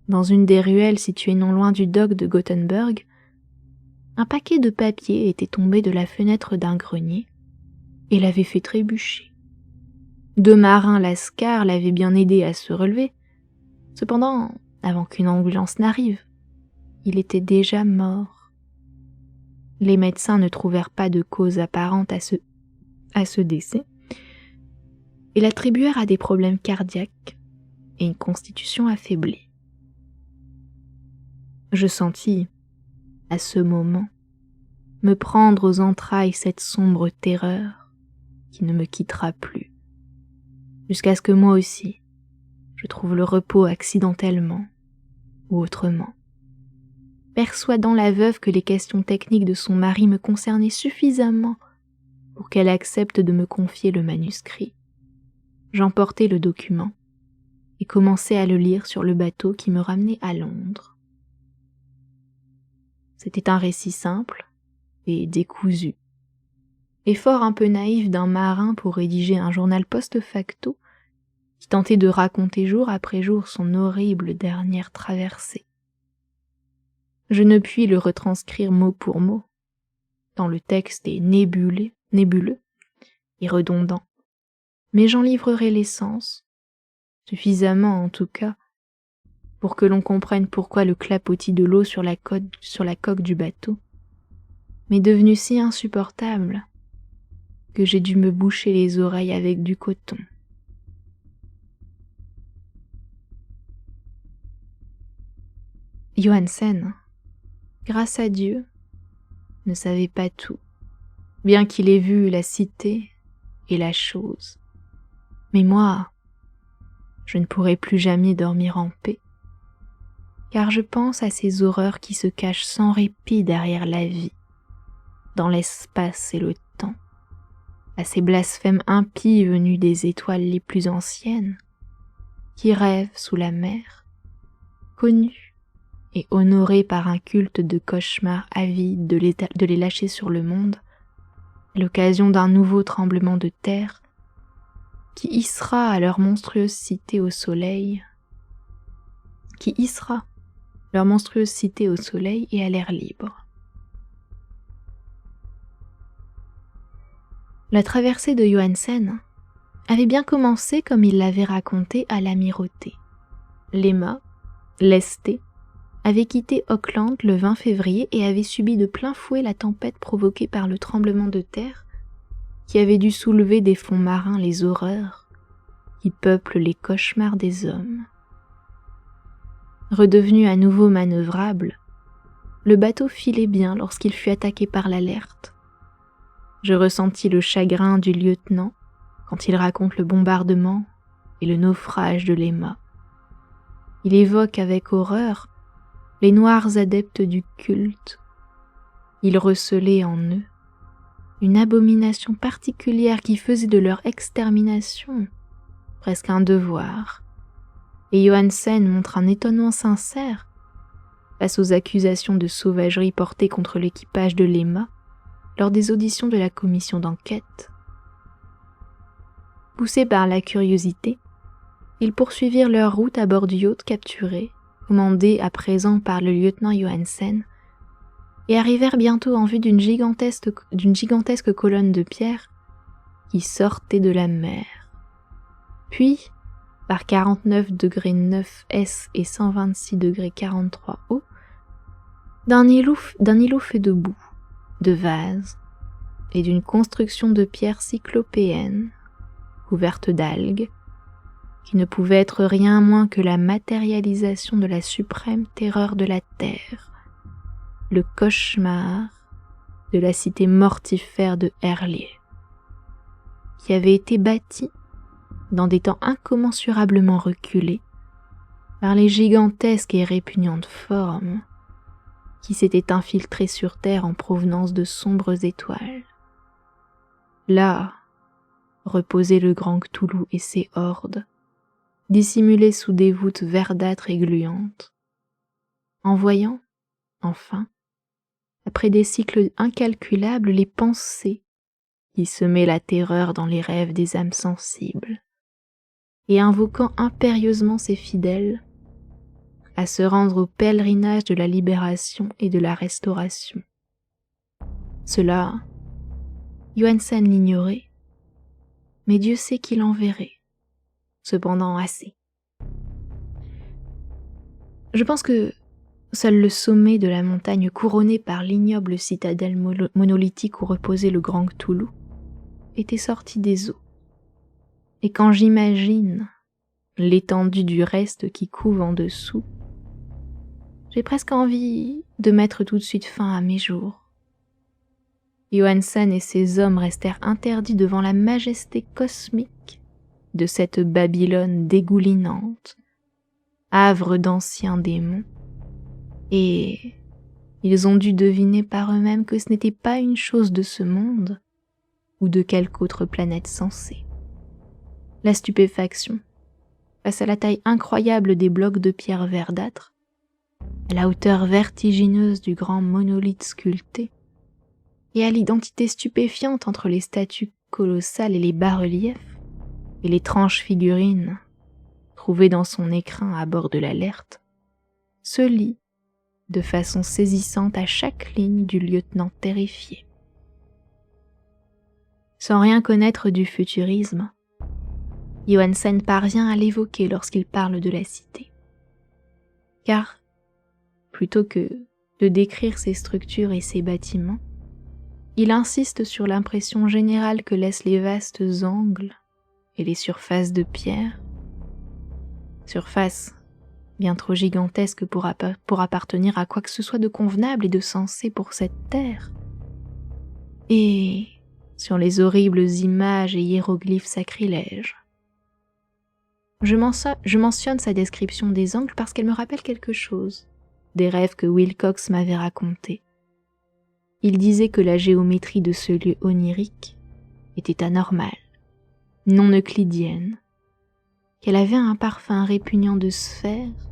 dans une des ruelles situées non loin du dock de Gothenburg, un paquet de papier était tombé de la fenêtre d'un grenier et l'avait fait trébucher. 2 marins lascars l'avaient bien aidé à se relever, Cependant, avant qu'une ambulance n'arrive, il était déjà mort. Les médecins ne trouvèrent pas de cause apparente à ce décès et l'attribuèrent à des problèmes cardiaques et une constitution affaiblie. Je sentis, à ce moment, me prendre aux entrailles cette sombre terreur qui ne me quittera plus, jusqu'à ce que moi aussi, je trouve le repos accidentellement ou autrement, persuadant la veuve que les questions techniques de son mari me concernaient suffisamment pour qu'elle accepte de me confier le manuscrit. J'emportai le document et commençai à le lire sur le bateau qui me ramenait à Londres. C'était un récit simple et décousu, effort un peu naïf d'un marin pour rédiger un journal post-facto qui tentait de raconter jour après jour son horrible dernière traversée. Je ne puis le retranscrire mot pour mot, tant le texte est nébuleux et redondant, mais j'en livrerai l'essence, suffisamment en tout cas, pour que l'on comprenne pourquoi le clapotis de l'eau sur la coque du bateau m'est devenu si insupportable que j'ai dû me boucher les oreilles avec du coton. Johansen, grâce à Dieu, ne savait pas tout, bien qu'il ait vu la cité et la chose. Mais moi, je ne pourrai plus jamais dormir en paix, car je pense à ces horreurs qui se cachent sans répit derrière la vie, dans l'espace et le temps, à ces blasphèmes impies venus des étoiles les plus anciennes, qui rêvent sous la mer, connus et honorés par un culte de cauchemars avides de les lâcher sur le monde, à l'occasion d'un nouveau tremblement de terre, qui hissera leur monstrueuse cité au soleil, et à l'air libre. La traversée de Johansen avait bien commencé comme il l'avait raconté à l'amirauté. L'Emma, lestée, avait quitté Auckland le 20 février et avait subi de plein fouet la tempête provoquée par le tremblement de terre qui avait dû soulever des fonds marins les horreurs qui peuplent les cauchemars des hommes. Redevenu à nouveau manœuvrable, le bateau filait bien lorsqu'il fut attaqué par l'Alert. Je ressentis le chagrin du lieutenant quand il raconte le bombardement et le naufrage de l'Emma. Il évoque avec horreur les noirs adeptes du culte. Il recelait en eux une abomination particulière qui faisait de leur extermination presque un devoir. Et Johansen montre un étonnement sincère face aux accusations de sauvagerie portées contre l'équipage de l'Emma lors des auditions de la commission d'enquête. Poussés par la curiosité, ils poursuivirent leur route à bord du yacht capturé, commandé à présent par le lieutenant Johansen, et arrivèrent bientôt en vue d'une gigantesque colonne de pierre qui sortait de la mer. Puis, par 49°9 et 126°43 d'un îlot fait de boue, de vases et d'une construction de pierre cyclopéenne, couverte d'algues, qui ne pouvait être rien moins que la matérialisation de la suprême terreur de la terre, le cauchemar de la cité mortifère de Hurley, qui avait été bâtie dans des temps incommensurablement reculés par les gigantesques et répugnantes formes qui s'étaient infiltrées sur terre en provenance de sombres étoiles. Là reposait le grand Cthulhu et ses hordes, dissimulés sous des voûtes verdâtres et gluantes, envoyant, enfin, après des cycles incalculables, les pensées qui semaient la terreur dans les rêves des âmes sensibles, et invoquant impérieusement ses fidèles à se rendre au pèlerinage de la libération et de la restauration. Cela, Johansen l'ignorait, mais Dieu sait qu'il en verrait, cependant assez. Je pense que seul le sommet de la montagne couronné par l'ignoble citadelle monolithique où reposait le grand Cthulhu était sorti des eaux. Et quand j'imagine l'étendue du reste qui couve en dessous, j'ai presque envie de mettre tout de suite fin à mes jours. Johansen et ses hommes restèrent interdits devant la majesté cosmique de cette Babylone dégoulinante, havre d'anciens démons, et ils ont dû deviner par eux-mêmes que ce n'était pas une chose de ce monde ou de quelque autre planète sensée. La stupéfaction, face à la taille incroyable des blocs de pierre verdâtre, à la hauteur vertigineuse du grand monolithe sculpté, et à l'identité stupéfiante entre les statues colossales et les bas-reliefs, et l'étrange figurine trouvée dans son écrin à bord de l'Alerte, se lit de façon saisissante à chaque ligne du lieutenant terrifié. Sans rien connaître du futurisme, Johansen parvient à l'évoquer lorsqu'il parle de la cité. Car, plutôt que de décrire ses structures et ses bâtiments, il insiste sur l'impression générale que laissent les vastes angles et les surfaces de pierre, surfaces bien trop gigantesques pour appartenir à quoi que ce soit de convenable et de sensé pour cette terre, et sur les horribles images et hiéroglyphes sacrilèges. Je mentionne sa description des angles parce qu'elle me rappelle quelque chose, des rêves que Wilcox m'avait racontés. Il disait que la géométrie de ce lieu onirique était anormale, non euclidienne, qu'elle avait un parfum répugnant de sphères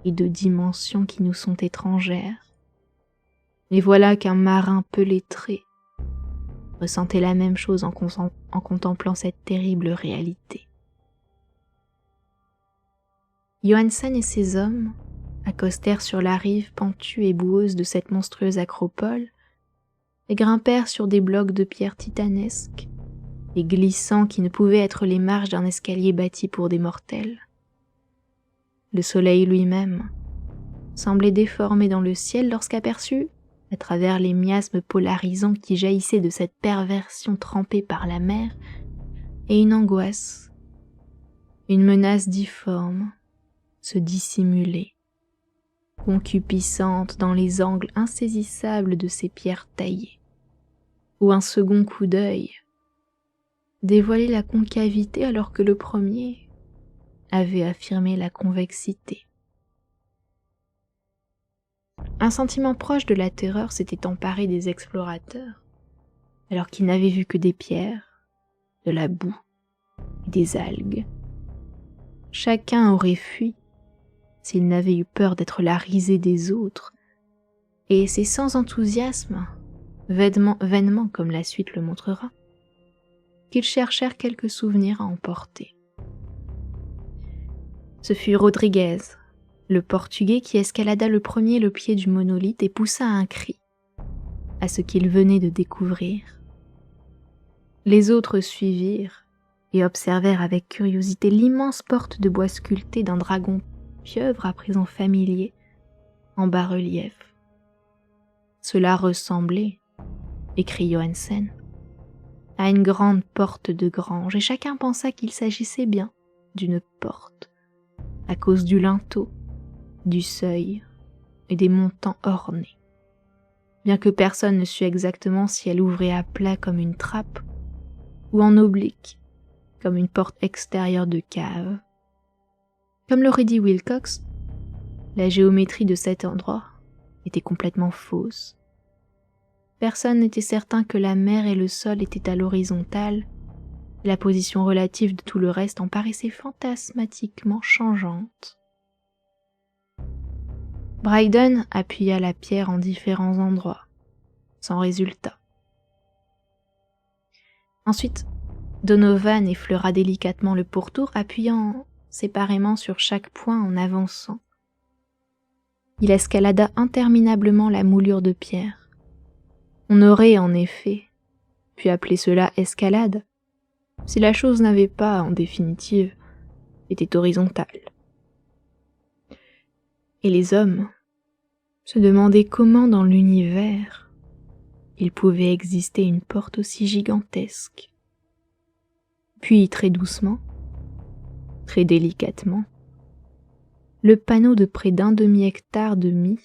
et de dimensions qui nous sont étrangères. Et voilà qu'un marin peu lettré ressentait la même chose en contemplant cette terrible réalité. Johansen et ses hommes accostèrent sur la rive pentue et boueuse de cette monstrueuse acropole et grimpèrent sur des blocs de pierre titanesques et glissants qui ne pouvaient être les marches d'un escalier bâti pour des mortels. Le soleil lui-même semblait déformé dans le ciel lorsqu'aperçu, à travers les miasmes polarisants qui jaillissaient de cette perversion trempée par la mer, et une angoisse, une menace difforme, se dissimuler, concupiscente dans les angles insaisissables de ces pierres taillées, où un second coup d'œil dévoilait la concavité alors que le premier avait affirmé la convexité. Un sentiment proche de la terreur s'était emparé des explorateurs, alors qu'ils n'avaient vu que des pierres, de la boue et des algues. Chacun aurait fui s'il n'avait eu peur d'être la risée des autres, et c'est sans enthousiasme, vainement comme la suite le montrera, qu'ils cherchèrent quelques souvenirs à emporter. Ce fut Rodriguez, le Portugais, qui escalada le premier le pied du monolithe et poussa un cri à ce qu'il venait de découvrir. Les autres suivirent et observèrent avec curiosité l'immense porte de bois sculptée d'un dragon pieuvre à présent familier, en bas-relief. Cela ressemblait, écrit Johansen, à une grande porte de grange, et chacun pensa qu'il s'agissait bien d'une porte, à cause du linteau, du seuil et des montants ornés, bien que personne ne sût exactement si elle ouvrait à plat comme une trappe ou en oblique comme une porte extérieure de cave. Comme l'aurait dit Wilcox, la géométrie de cet endroit était complètement fausse. Personne n'était certain que la mer et le sol étaient à l'horizontale, et la position relative de tout le reste en paraissait fantasmatiquement changeante. Bryden appuya la pierre en différents endroits, sans résultat. Ensuite, Donovan effleura délicatement le pourtour, appuyant séparément sur chaque point en avançant. Il escalada interminablement la moulure de pierre. On aurait, en effet, pu appeler cela escalade, si la chose n'avait pas, en définitive, été horizontale. Et les hommes se demandaient comment dans l'univers il pouvait exister une porte aussi gigantesque. Puis très doucement, très délicatement, le panneau de près d'un demi-hectare de mie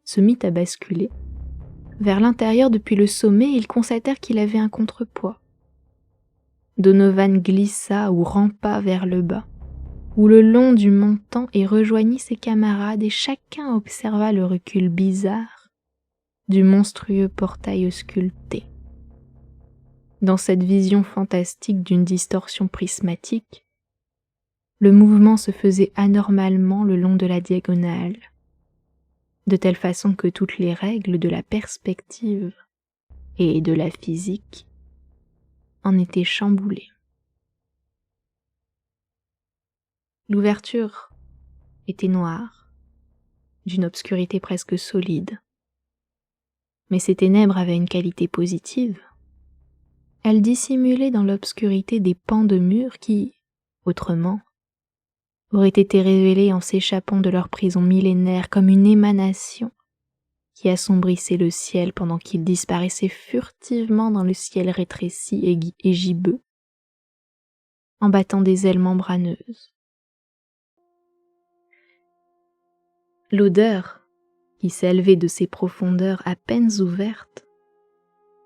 se mit à basculer. Vers l'intérieur depuis le sommet, ils constatèrent qu'il avait un contrepoids. Donovan glissa ou rampa vers le bas, ou le long du montant et rejoignit ses camarades, et chacun observa le recul bizarre du monstrueux portail sculpté. Dans cette vision fantastique d'une distorsion prismatique, le mouvement se faisait anormalement le long de la diagonale, de telle façon que toutes les règles de la perspective et de la physique en étaient chamboulées. L'ouverture était noire, d'une obscurité presque solide. Mais ces ténèbres avaient une qualité positive. Elles dissimulaient dans l'obscurité des pans de murs qui, autrement, auraient été révélés en s'échappant de leur prison millénaire comme une émanation qui assombrissait le ciel pendant qu'il disparaissait furtivement dans le ciel rétréci et gibbeux, en battant des ailes membraneuses. L'odeur qui s'élevait de ces profondeurs à peine ouvertes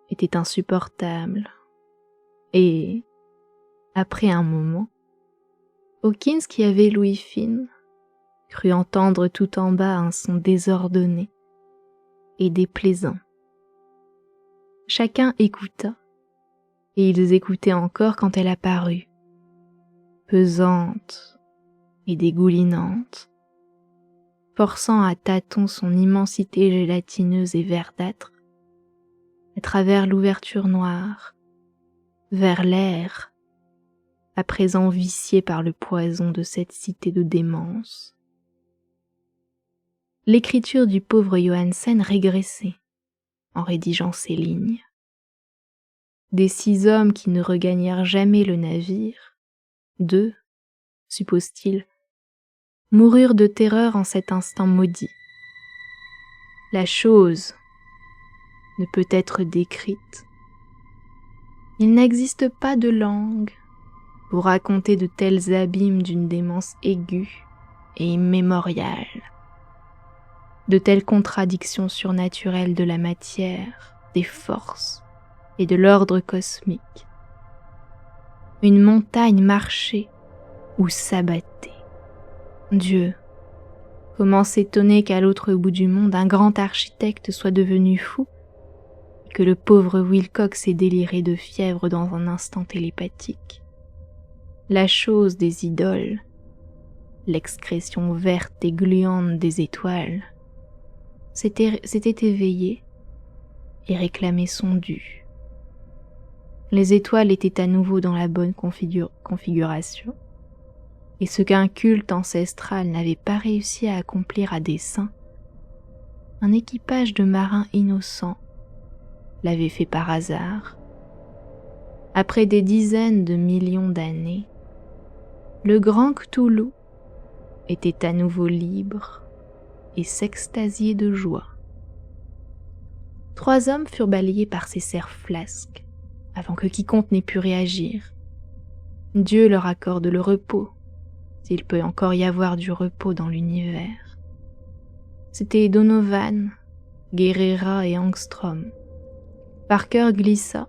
était insupportable, et, après un moment, Hawkins, qui avait l'ouïe fine, crut entendre tout en bas un son désordonné et déplaisant. Chacun écouta, et ils écoutaient encore quand elle apparut, pesante et dégoulinante, forçant à tâtons son immensité gélatineuse et verdâtre à travers l'ouverture noire, vers l'air, à présent vicié par le poison de cette cité de démence. L'écriture du pauvre Johansen régressait en rédigeant ces lignes. Des 6 hommes qui ne regagnèrent jamais le navire, 2, suppose-t-il, moururent de terreur en cet instant maudit. La chose ne peut être décrite. Il n'existe pas de langue pour raconter de tels abîmes d'une démence aiguë et immémoriale, de telles contradictions surnaturelles de la matière, des forces et de l'ordre cosmique. Une montagne marchait ou s'abattait. Dieu, comment s'étonner qu'à l'autre bout du monde un grand architecte soit devenu fou, et que le pauvre Wilcox ait déliré de fièvre dans un instant télépathique. La chose des idoles, l'excrétion verte et gluante des étoiles, s'était éveillée et réclamait son dû. Les étoiles étaient à nouveau dans la bonne configuration, et ce qu'un culte ancestral n'avait pas réussi à accomplir à dessein, un équipage de marins innocents l'avait fait par hasard. Après des dizaines de millions d'années, le grand Cthulhu était à nouveau libre et s'extasiait de joie. 3 hommes furent balayés par ces cerfs flasques, avant que quiconque n'ait pu réagir. Dieu leur accorde le repos, s'il peut encore y avoir du repos dans l'univers. C'étaient Donovan, Guerrera et Angstrom. Parker glissa,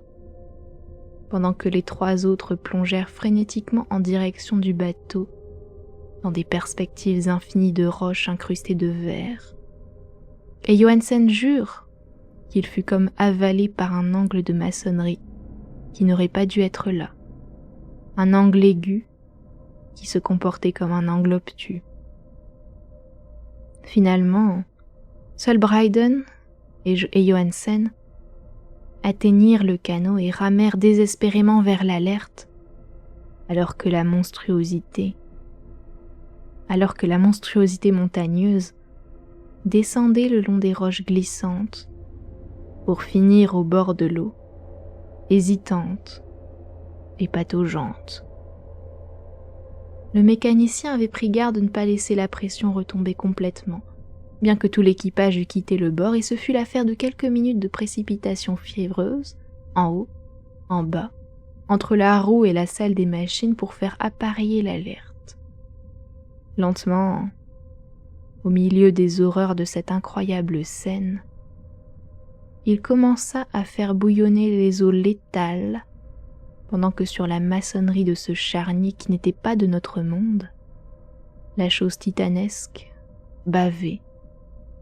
pendant que les 3 autres plongèrent frénétiquement en direction du bateau, dans des perspectives infinies de roches incrustées de verre. Et Johansen jure qu'il fut comme avalé par un angle de maçonnerie qui n'aurait pas dû être là, un angle aigu qui se comportait comme un angle obtus. Finalement, seuls Bryden et Johansen atteignirent le canot et ramèrent désespérément vers l'Alert, alors que la monstruosité montagneuse descendait le long des roches glissantes pour finir au bord de l'eau, hésitante et pataugeante. Le mécanicien avait pris garde de ne pas laisser la pression retomber complètement, bien que tout l'équipage eût quitté le bord, et ce fut l'affaire de quelques minutes de précipitation fiévreuse, en haut, en bas, entre la roue et la salle des machines pour faire appareiller l'alerte. Lentement, au milieu des horreurs de cette incroyable scène, il commença à faire bouillonner les eaux létales, pendant que sur la maçonnerie de ce charnier qui n'était pas de notre monde, la chose titanesque bavait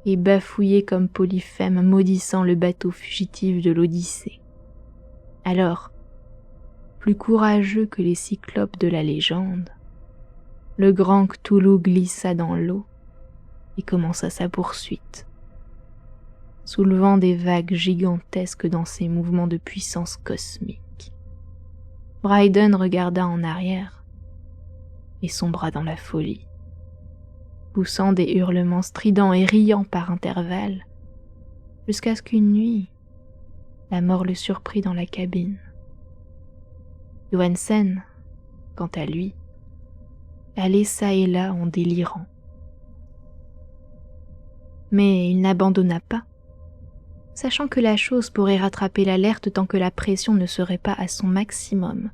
et bafouillait comme Polyphème maudissant le bateau fugitif de l'Odyssée. Alors, plus courageux que les cyclopes de la légende, le grand Cthulhu glissa dans l'eau et commença sa poursuite, soulevant des vagues gigantesques dans ses mouvements de puissance cosmique. Bryden regarda en arrière et sombra dans la folie, poussant des hurlements stridents et riant par intervalles, jusqu'à ce qu'une nuit, la mort le surprit dans la cabine. Johansen, quant à lui, allait çà et là en délirant. Mais il n'abandonna pas, sachant que la chose pourrait rattraper l'alerte tant que la pression ne serait pas à son maximum.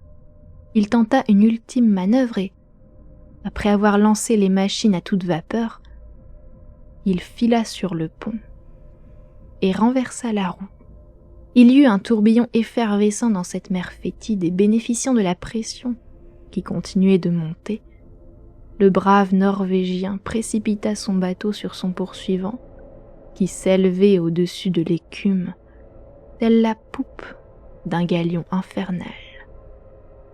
Il tenta une ultime manœuvre et, après avoir lancé les machines à toute vapeur, il fila sur le pont et renversa la roue. Il y eut un tourbillon effervescent dans cette mer fétide et bénéficiant de la pression qui continuait de monter, le brave Norvégien précipita son bateau sur son poursuivant, qui s'élevait au-dessus de l'écume, telle la poupe d'un galion infernal.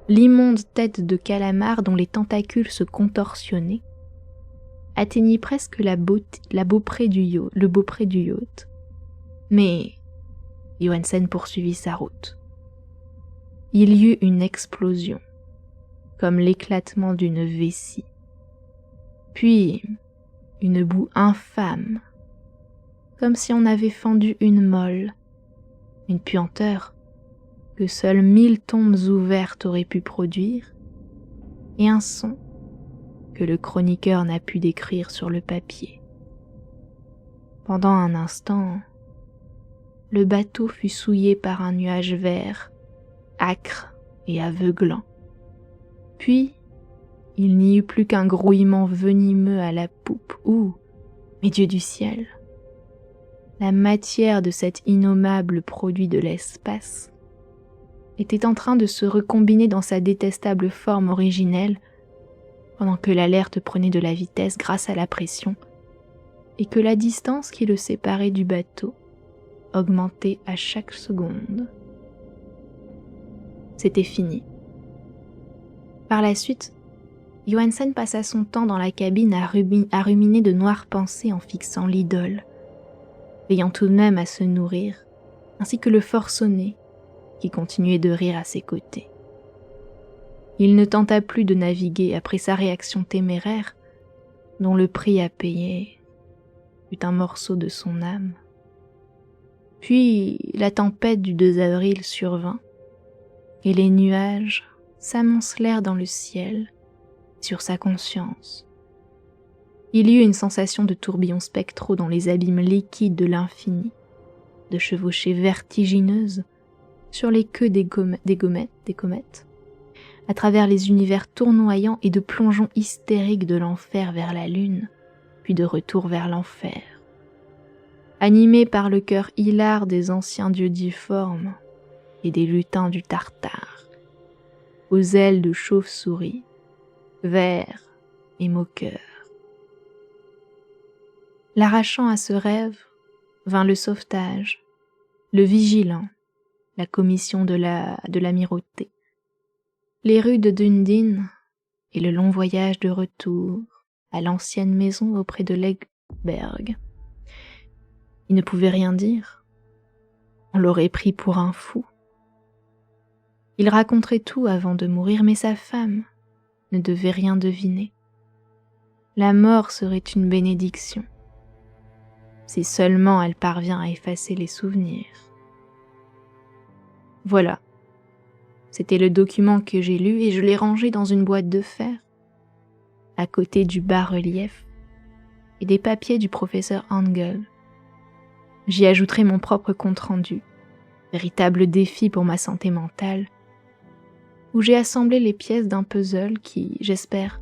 L'immonde tête de calamar dont les tentacules se contorsionnaient atteignit presque le beaupré du yacht. Mais Johansen poursuivit sa route. Il y eut une explosion, comme l'éclatement d'une vessie, puis une boue infâme, comme si on avait fendu une molle, une puanteur que seules 1000 tombes ouvertes auraient pu produire, et un son que le chroniqueur n'a pu décrire sur le papier. Pendant un instant, le bateau fut souillé par un nuage vert, âcre et aveuglant. Puis, il n'y eut plus qu'un grouillement venimeux à la poupe où, mes dieux du ciel, la matière de cet innommable produit de l'espace était en train de se recombiner dans sa détestable forme originelle, pendant que l'alerte prenait de la vitesse grâce à la pression, et que la distance qui le séparait du bateau augmentait à chaque seconde. C'était fini. Par la suite, Johansen passa son temps dans la cabine à ruminer de noires pensées en fixant l'idole, veillant tout de même à se nourrir, ainsi que le forcené qui continuait de rire à ses côtés. Il ne tenta plus de naviguer après sa réaction téméraire, dont le prix à payer fut un morceau de son âme. Puis la tempête du 2 avril survint, et les nuages s'amoncelèrent dans le ciel, sur sa conscience. Il y eut une sensation de tourbillons spectraux dans les abîmes liquides de l'infini, de chevauchées vertigineuses sur les queues des comètes, à travers les univers tournoyants et de plongeons hystériques de l'enfer vers la lune, puis de retour vers l'enfer. Animé par le cœur hilar des anciens dieux difformes et des lutins du Tartare, aux ailes de chauve-souris, vers et moqueurs. L'arrachant à ce rêve vint le sauvetage, le vigilant, la commission de l'amirauté, les rues de Dundee et le long voyage de retour à l'ancienne maison auprès de Legberg. Il ne pouvait rien dire. On l'aurait pris pour un fou. Il raconterait tout avant de mourir, mais sa femme ne devait rien deviner. La mort serait une bénédiction, si seulement elle parvient à effacer les souvenirs. Voilà. C'était le document que j'ai lu et je l'ai rangé dans une boîte de fer, à côté du bas-relief et des papiers du professeur Angel. J'y ajouterai mon propre compte-rendu, véritable défi pour ma santé mentale, où j'ai assemblé les pièces d'un puzzle qui, j'espère,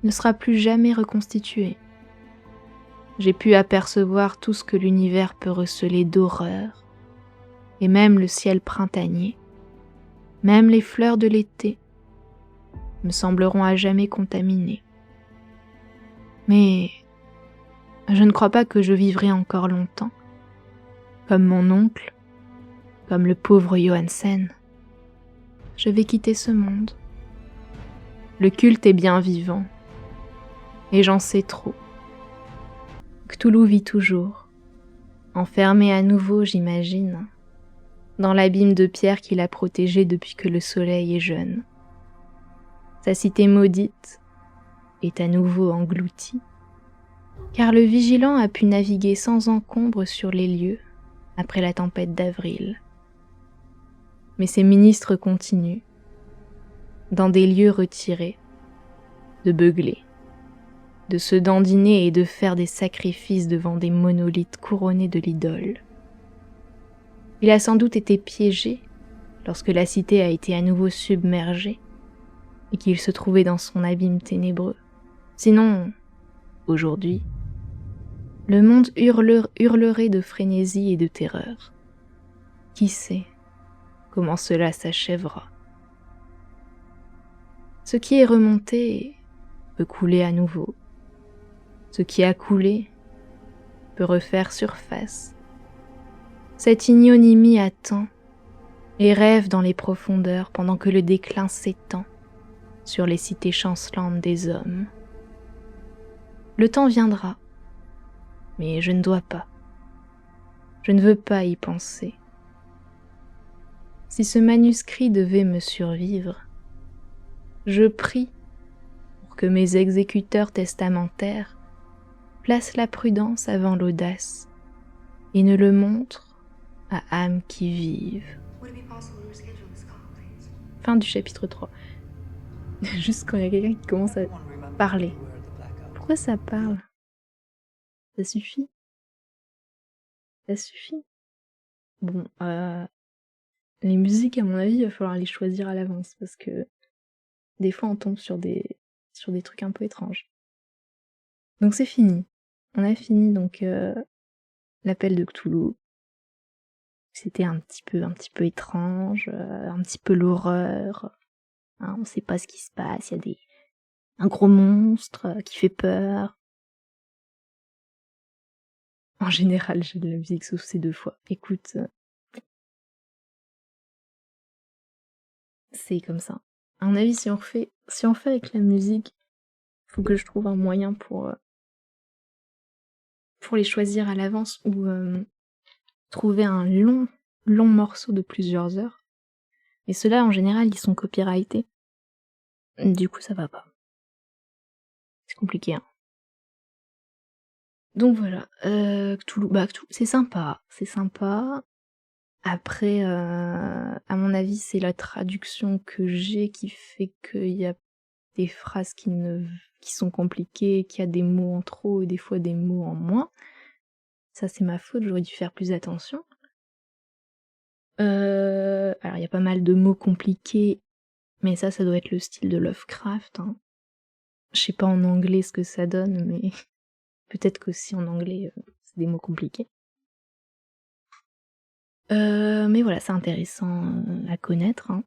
ne sera plus jamais reconstitué. J'ai pu apercevoir tout ce que l'univers peut receler d'horreur, et même le ciel printanier, même les fleurs de l'été, me sembleront à jamais contaminées. Mais je ne crois pas que je vivrai encore longtemps. Comme mon oncle, comme le pauvre Johansen, je vais quitter ce monde. Le culte est bien vivant, et j'en sais trop. Cthulhu vit toujours, enfermé à nouveau, j'imagine, dans l'abîme de pierre qu'il a protégé depuis que le soleil est jeune. Sa cité maudite est à nouveau engloutie, car le vigilant a pu naviguer sans encombre sur les lieux après la tempête d'avril. Mais ses ministres continuent, dans des lieux retirés, de beugler, de se dandiner et de faire des sacrifices devant des monolithes couronnés de l'idole. Il a sans doute été piégé lorsque la cité a été à nouveau submergée et qu'il se trouvait dans son abîme ténébreux. Sinon, aujourd'hui, le monde hurlerait de frénésie et de terreur. Qui sait comment cela s'achèvera? Ce qui est remonté peut couler à nouveau. Ce qui a coulé peut refaire surface. Cette ignominie attend et rêve dans les profondeurs pendant que le déclin s'étend sur les cités chancelantes des hommes. Le temps viendra, mais je ne dois pas. Je ne veux pas y penser. Si ce manuscrit devait me survivre, je prie pour que mes exécuteurs testamentaires placent la prudence avant l'audace et ne le montrent à âmes qui vivent. Fin du chapitre 3. Juste quand il y a quelqu'un qui commence à parler. Pourquoi ça parle? Ça suffit? Ça suffit? Bon, les musiques, à mon avis, il va falloir les choisir à l'avance parce que des fois on tombe sur des trucs un peu étranges. Donc c'est fini. On a fini donc l'appel de Cthulhu. C'était un petit peu étrange, un petit peu l'horreur. Hein, on sait pas ce qui se passe, il y a un gros monstre qui fait peur. En général, j'ai de la musique sauf ces 2 fois. Écoute, c'est comme ça. À mon avis, si on fait avec la musique, faut que je trouve un moyen pour les choisir à l'avance ou trouver un long morceau de plusieurs heures. Et ceux-là, en général, ils sont copyrightés. Du coup, ça va pas. C'est compliqué, hein. Donc voilà, Cthulhu, c'est sympa. Après, à mon avis, c'est la traduction que j'ai qui fait qu'il y a des phrases qui sont compliquées, qu'il y a des mots en trop et des fois des mots en moins. Ça, c'est ma faute, j'aurais dû faire plus attention. Alors, il y a pas mal de mots compliqués, mais ça doit être le style de Lovecraft, hein. Je sais pas en anglais ce que ça donne, mais peut-être qu'aussi en anglais, c'est des mots compliqués. Mais voilà, c'est intéressant à connaître, hein.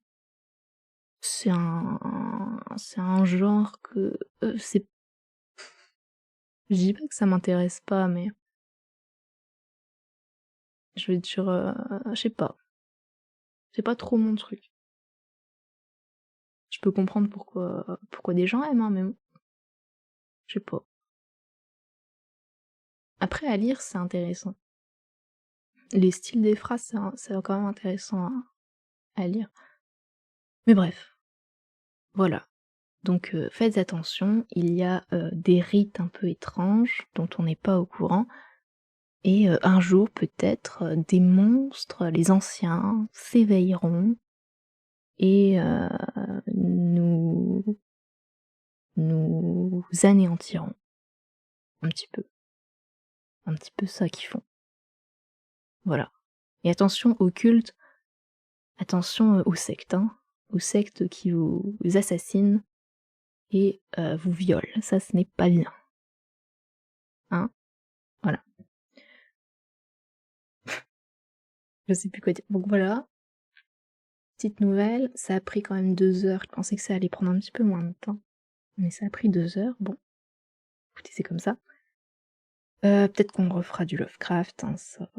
C'est un genre que c'est. Je dis pas que ça m'intéresse pas, mais je vais dire, je sais pas. C'est pas trop mon truc. Je peux comprendre pourquoi des gens aiment, hein, mais bon. Je sais pas. Après, à lire, c'est intéressant. Les styles des phrases, c'est quand même intéressant à lire. Mais bref, voilà. Donc faites attention, il y a des rites un peu étranges dont on n'est pas au courant, et un jour peut-être des monstres, les anciens, s'éveilleront et nous anéantiront. Un petit peu. Un petit peu ça qu'ils font. Voilà. Et attention aux cultes, attention, aux sectes, hein. Aux sectes qui vous assassinent et vous violent. Ça, ce n'est pas bien. Hein? Voilà. Je sais plus quoi dire. Donc voilà, petite nouvelle, ça a pris quand même 2 heures, je pensais que ça allait prendre un petit peu moins de temps, mais ça a pris 2 heures, bon, écoutez, c'est comme ça. Peut-être qu'on refera du Lovecraft, hein, ça